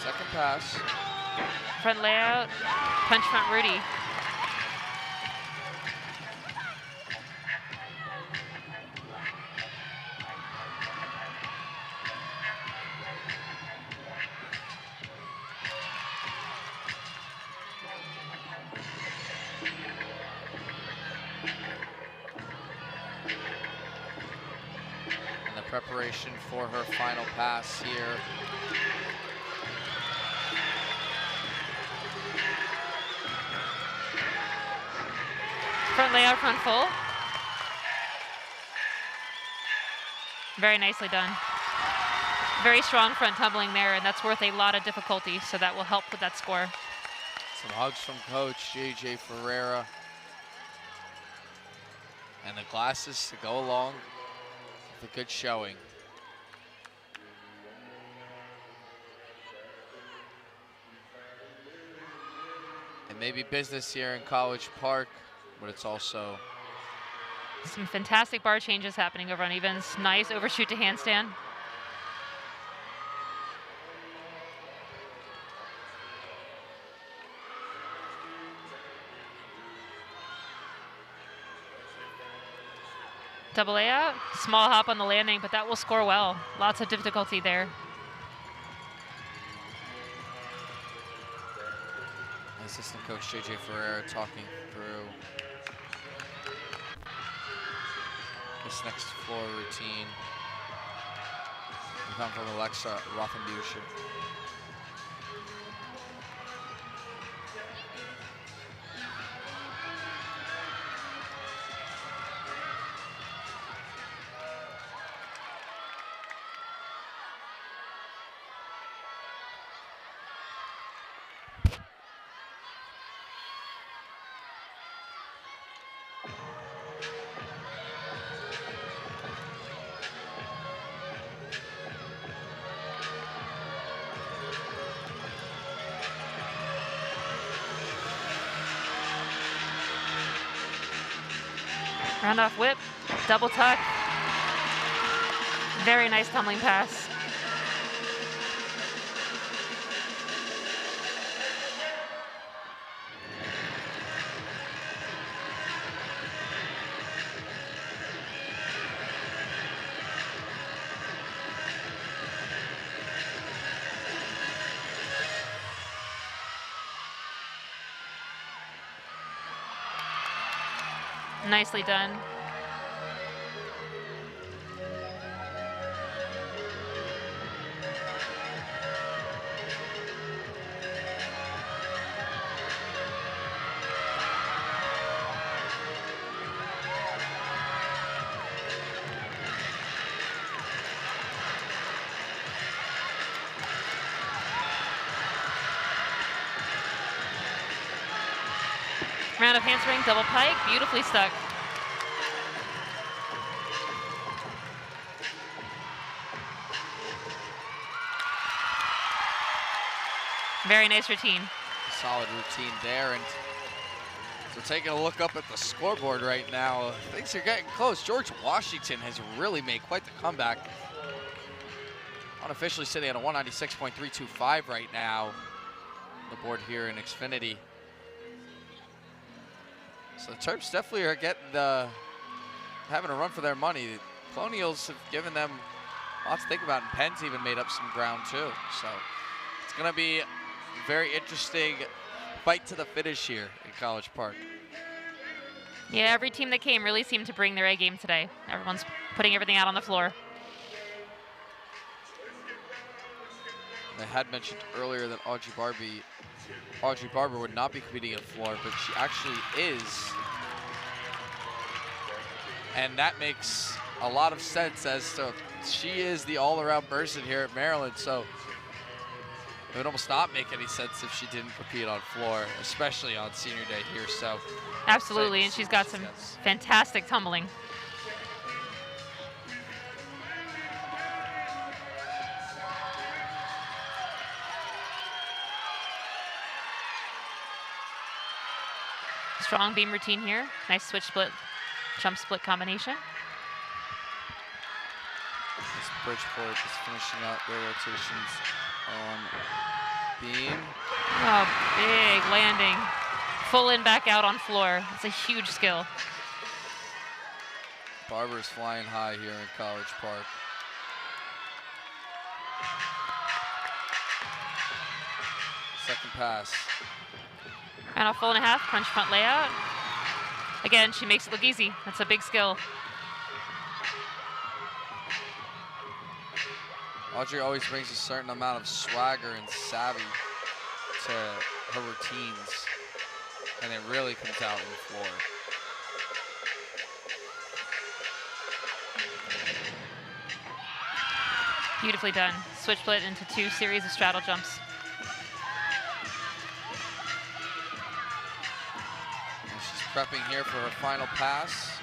Second pass. Front layout, punch front Rudy. And the preparation for her final pass here. Front layout, front full. Very nicely done. Very strong front tumbling there, and that's worth a lot of difficulty, so that will help with that score. Some hugs from Coach JJ Ferreira. And the glasses to go along with a good showing. It may be business here in College Park, but it's also some fantastic bar changes happening over on evens. Nice overshoot to handstand. Double layout, small hop on the landing, but that will score well. Lots of difficulty there. Assistant Coach JJ Ferreira talking through this next floor routine. We come from Alexa Rothenbusch. Round off whip, double tuck. Very nice tumbling pass. Nicely done. Round of handspring, double pike, beautifully stuck. Very nice routine. Solid routine there. And so taking a look up at the scoreboard right now, things are getting close. George Washington has really made quite the comeback. Unofficially sitting at a 196.325 right now. The board here in Xfinity. So the Terps definitely are getting having a run for their money. The Colonials have given them lots to think about, and Penn's even made up some ground too. So it's going to be a very interesting fight to the finish here in College Park. Yeah, every team that came really seemed to bring their A game today. Everyone's putting everything out on the floor. I had mentioned earlier that Audrey Barber would not be competing at floor, but she actually is. And that makes a lot of sense as to she is the all-around person here at Maryland. So it would almost not make any sense if she didn't compete on floor, especially on senior day here. So absolutely, and she's got some fantastic tumbling. Strong beam routine here. Nice switch split, jump split combination. As Bridgeport is finishing out their rotations on beam. Oh, big landing. Full in, back out on floor. It's a huge skill. Barber's flying high here in College Park. Second pass. And a 4.5, punch front layout. Again, she makes it look easy. That's a big skill. Audrey always brings a certain amount of swagger and savvy to her routines, and it really comes out on the floor. Beautifully done. Switch split into 2 series of straddle jumps. And she's prepping here for her final pass.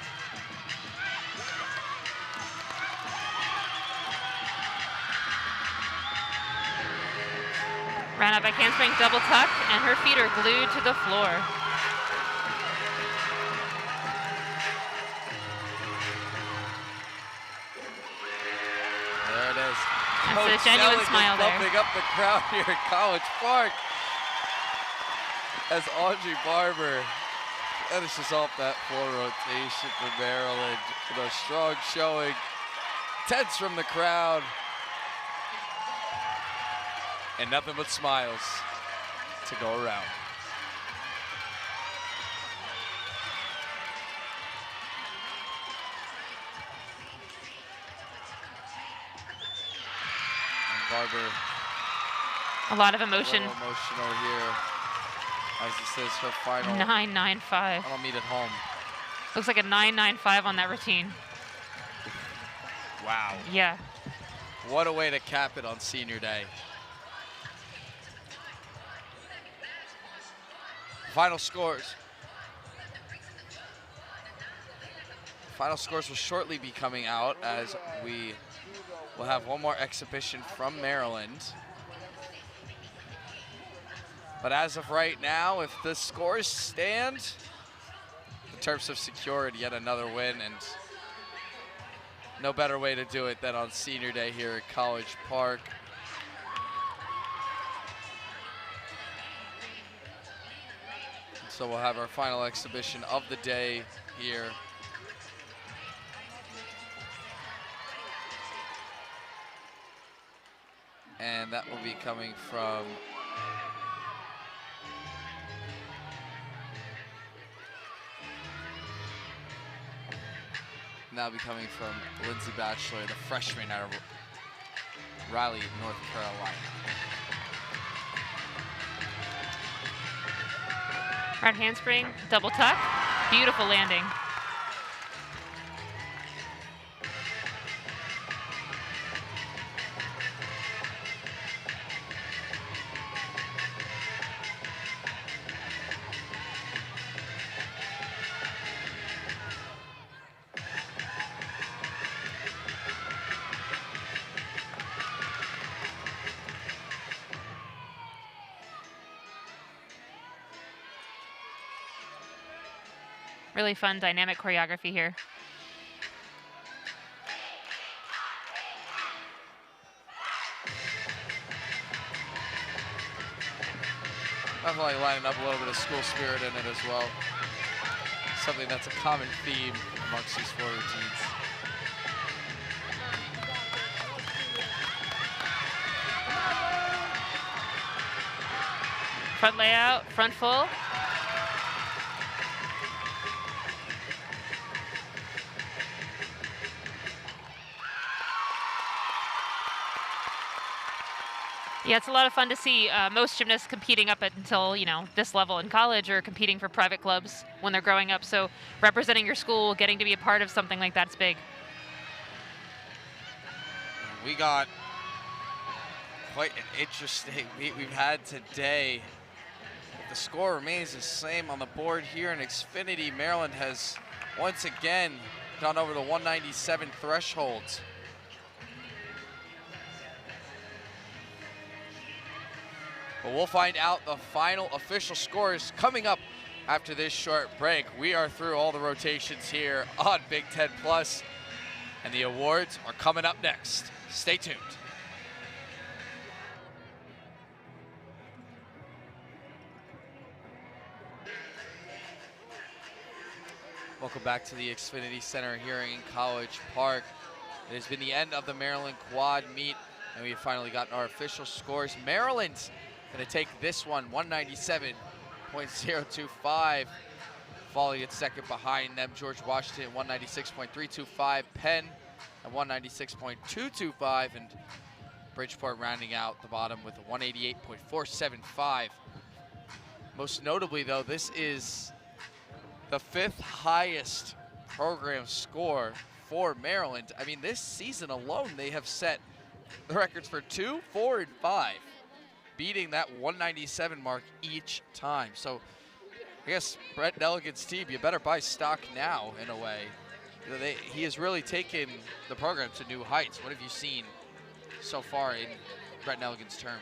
Ran up back handspring, double tuck, and her feet are glued to the floor. There it is. That's a genuine smile there. Bumping up the crowd here at College Park as Audrey Barber finishes off that floor rotation for Maryland with a strong showing. Tense from the crowd. And nothing but smiles to go around. And Barber. A lot of emotion. A little emotional here as this is her final. 9.95. I'll meet at home. Looks like a 9.95 on that routine. Wow. Yeah. What a way to cap it on senior day. Final scores. Final scores will shortly be coming out as we will have one more exhibition from Maryland. But as of right now, if the scores stand, the Terps have secured yet another win, and no better way to do it than on senior day here at College Park. So we'll have our final exhibition of the day here. And that will be coming from Lindsay Batchelor, the freshman out of Raleigh, North Carolina. Right handspring, double tuck. Beautiful landing. Really fun, dynamic choreography here. Definitely lining up a little bit of school spirit in it as well. Something that's a common theme amongst these four routines. Front layout, front full. Yeah, it's a lot of fun to see most gymnasts competing up until, this level in college or competing for private clubs when they're growing up. So representing your school, getting to be a part of something like that's big. We got quite an interesting meet we've had today. The score remains the same on the board here in Xfinity. Maryland has once again gone over the 197 threshold. But we'll find out the final official scores coming up after this short break. We are through all the rotations here on Big Ten Plus, and the awards are coming up next. Stay tuned. Welcome back to the Xfinity Center here in College Park. It has been the end of the Maryland quad meet, and we've finally gotten our official scores. Maryland's going to take this one, 197.025. Falling at second behind them, George Washington, 196.325. Penn at 196.225. And Bridgeport rounding out the bottom with a 188.475. Most notably, though, this is the 5th highest program score for Maryland. I mean, this season alone, they have set the records for 2, 4, and 5. Beating that 197 mark each time. So I guess Brett Nelligan's team, you better buy stock now in a way. He has really taken the program to new heights. What have you seen so far in Brett Nelligan's term?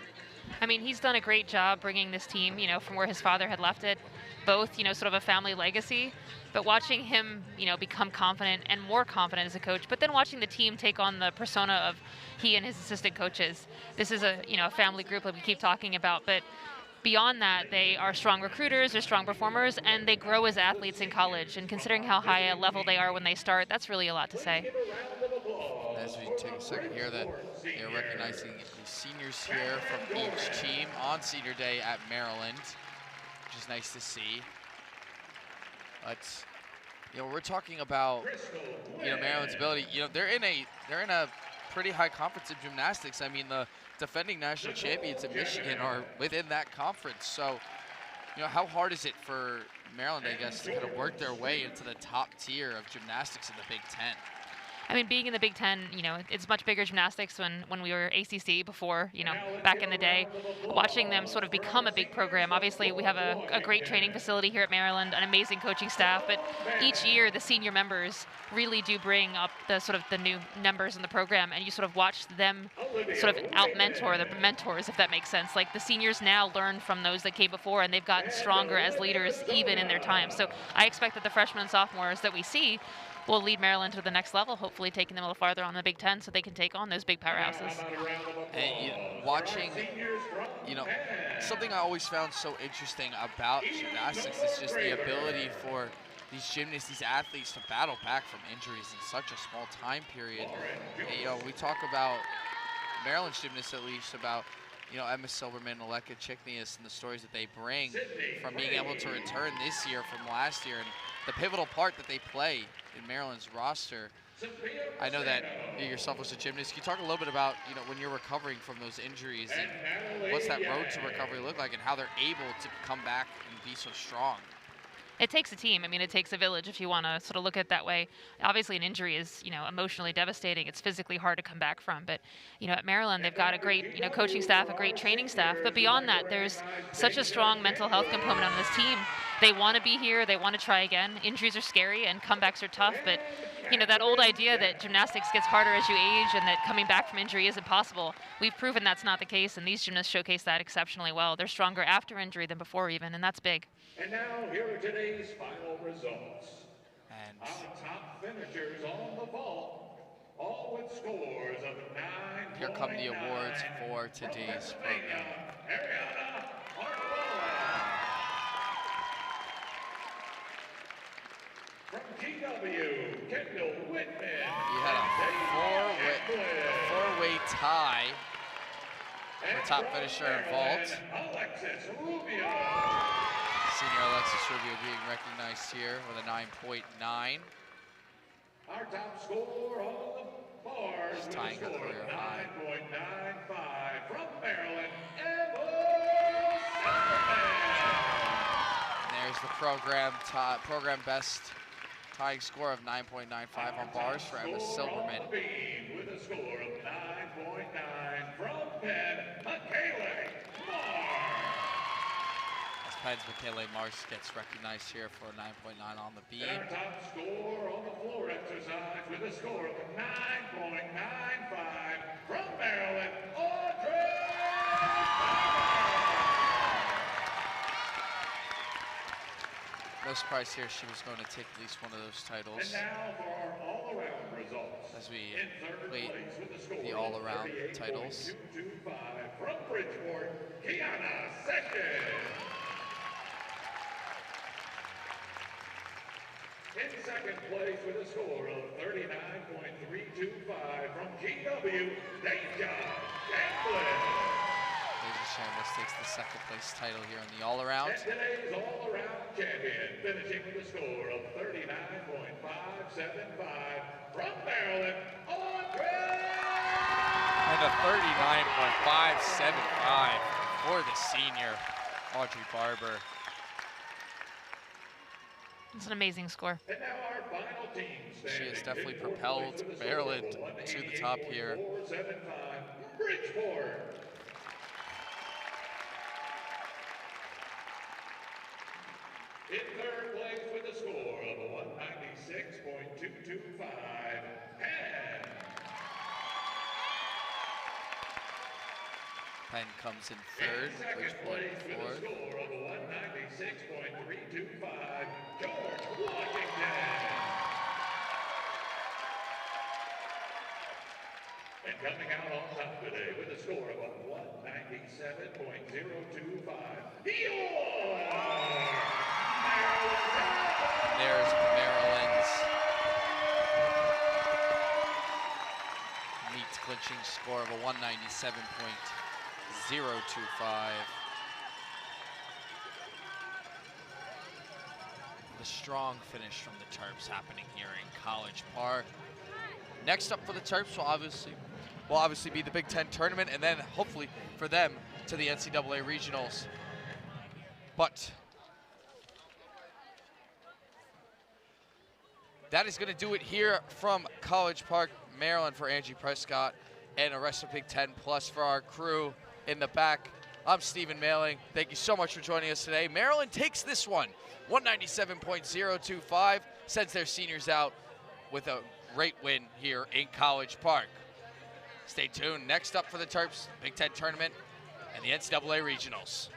I mean, he's done a great job bringing this team, from where his father had left it, both, sort of a family legacy, but watching him, become confident and more confident as a coach, but then watching the team take on the persona of he and his assistant coaches. This is a, a family group that we keep talking about, but beyond that, they are strong recruiters, they're strong performers, and they grow as athletes in college. And considering how high a level they are when they start, that's really a lot to say. As we take a second here, they're recognizing the seniors here from each team on senior day at Maryland, which is nice to see. But we're talking about Maryland's ability. They're in a pretty high conference in gymnastics. I mean, the defending national champions in Michigan are within that conference. So, how hard is it for Maryland, I guess, to kind of work their way into the top tier of gymnastics in the Big Ten? I mean, being in the Big Ten, it's much bigger gymnastics when we were ACC before, back in the day. Watching them sort of become a big program. Obviously, we have a great training facility here at Maryland, an amazing coaching staff, but each year the senior members really do bring up the new members in the program, and you sort of watch them sort of out-mentor the mentors, if that makes sense. Like, the seniors now learn from those that came before, and they've gotten stronger as leaders even in their time. So I expect that the freshmen and sophomores that we see will lead Maryland to the next level, hopefully taking them a little farther on the Big Ten so they can take on those big powerhouses. And watching, something I always found so interesting about gymnastics is just the ability for these gymnasts, these athletes to battle back from injuries in such a small time period. And, we talk about Maryland's gymnasts, at least, about Emma Silverman, Aleka Chiknius, and the stories that they bring from being able to return this year from last year, and the pivotal part that they play in Maryland's roster. I know that you yourself was a gymnast. Can you talk a little bit about, when you're recovering from those injuries, and what's that road to recovery look like, and how they're able to come back and be so strong? It takes a team. I mean, it takes a village if you want to sort of look at it that way. Obviously, an injury is, emotionally devastating. It's physically hard to come back from. But, at Maryland, they've got a great, coaching staff, a great training staff. But beyond that, there's such a strong mental health component on this team. They want to be here. They want to try again. Injuries are scary and comebacks are tough. But, that old idea that gymnastics gets harder as you age and that coming back from injury isn't possible, we've proven that's not the case. And these gymnasts showcase that exceptionally well. They're stronger after injury than before even, and that's big. And now, here are today's final results. And Our top finishers on the vault, all with scores of 9.9. here come the awards for today's program. From GW, Kendall Whitman. We had a four-way tie for top finisher in vault. Alexis Rubio. Senior Alexis Rubio being recognized here with a 9.9. Our top score on the bars with tying a a score career of high. 9.95 from Maryland, Emma Silverman. And there's the program best tying score of 9.95 on bars for Emma Silverman. With a score of 9.9 from Penn, Michaela Mars. As Penn's Michaela Mars gets recognized here for a 9.9 on the beam. And our top score on the floor exercise with a score of 9.95 from Maryland, Audrey. No surprise here, she was going to take at least one of those titles. And now for our all-around results. As we In third wait place with a score the of all-around titles. 38.225 from Bridgeport, Kiana Sessions. In second place with a score of 39.325 from GW, Deja Chambliss. Deja Chambliss takes the second place title here in the all-around. And today's all-around champion, finishing with a score of 39.575 from Maryland, Audrey. And a 39.575 for the senior, Audrey Barber. It's an amazing score. And now our final team She has standing definitely in fourth propelled place with a Maryland score of to the top here. 188.475, Bridgeport. In third place with a score of 196.225, Penn. Penn comes in third, In second Bridgeport place with a fourth. score of 196.325, George Washington. And coming out on top today with a score of 197.025, York! There's Maryland's meet clinching score of a 197.025. The strong finish from the Terps happening here in College Park. Next up for the Terps will obviously be the Big Ten tournament, and then hopefully for them to the NCAA regionals. But that is going to do it here from College Park, Maryland. For Angie Prescott and the rest of Big Ten Plus, for our crew in the back, I'm Stephen Mailing. Thank you so much for joining us today. Maryland takes this one, 197.025, sends their seniors out with a great win here in College Park. Stay tuned. Next up for the Terps, Big Ten tournament and the NCAA regionals.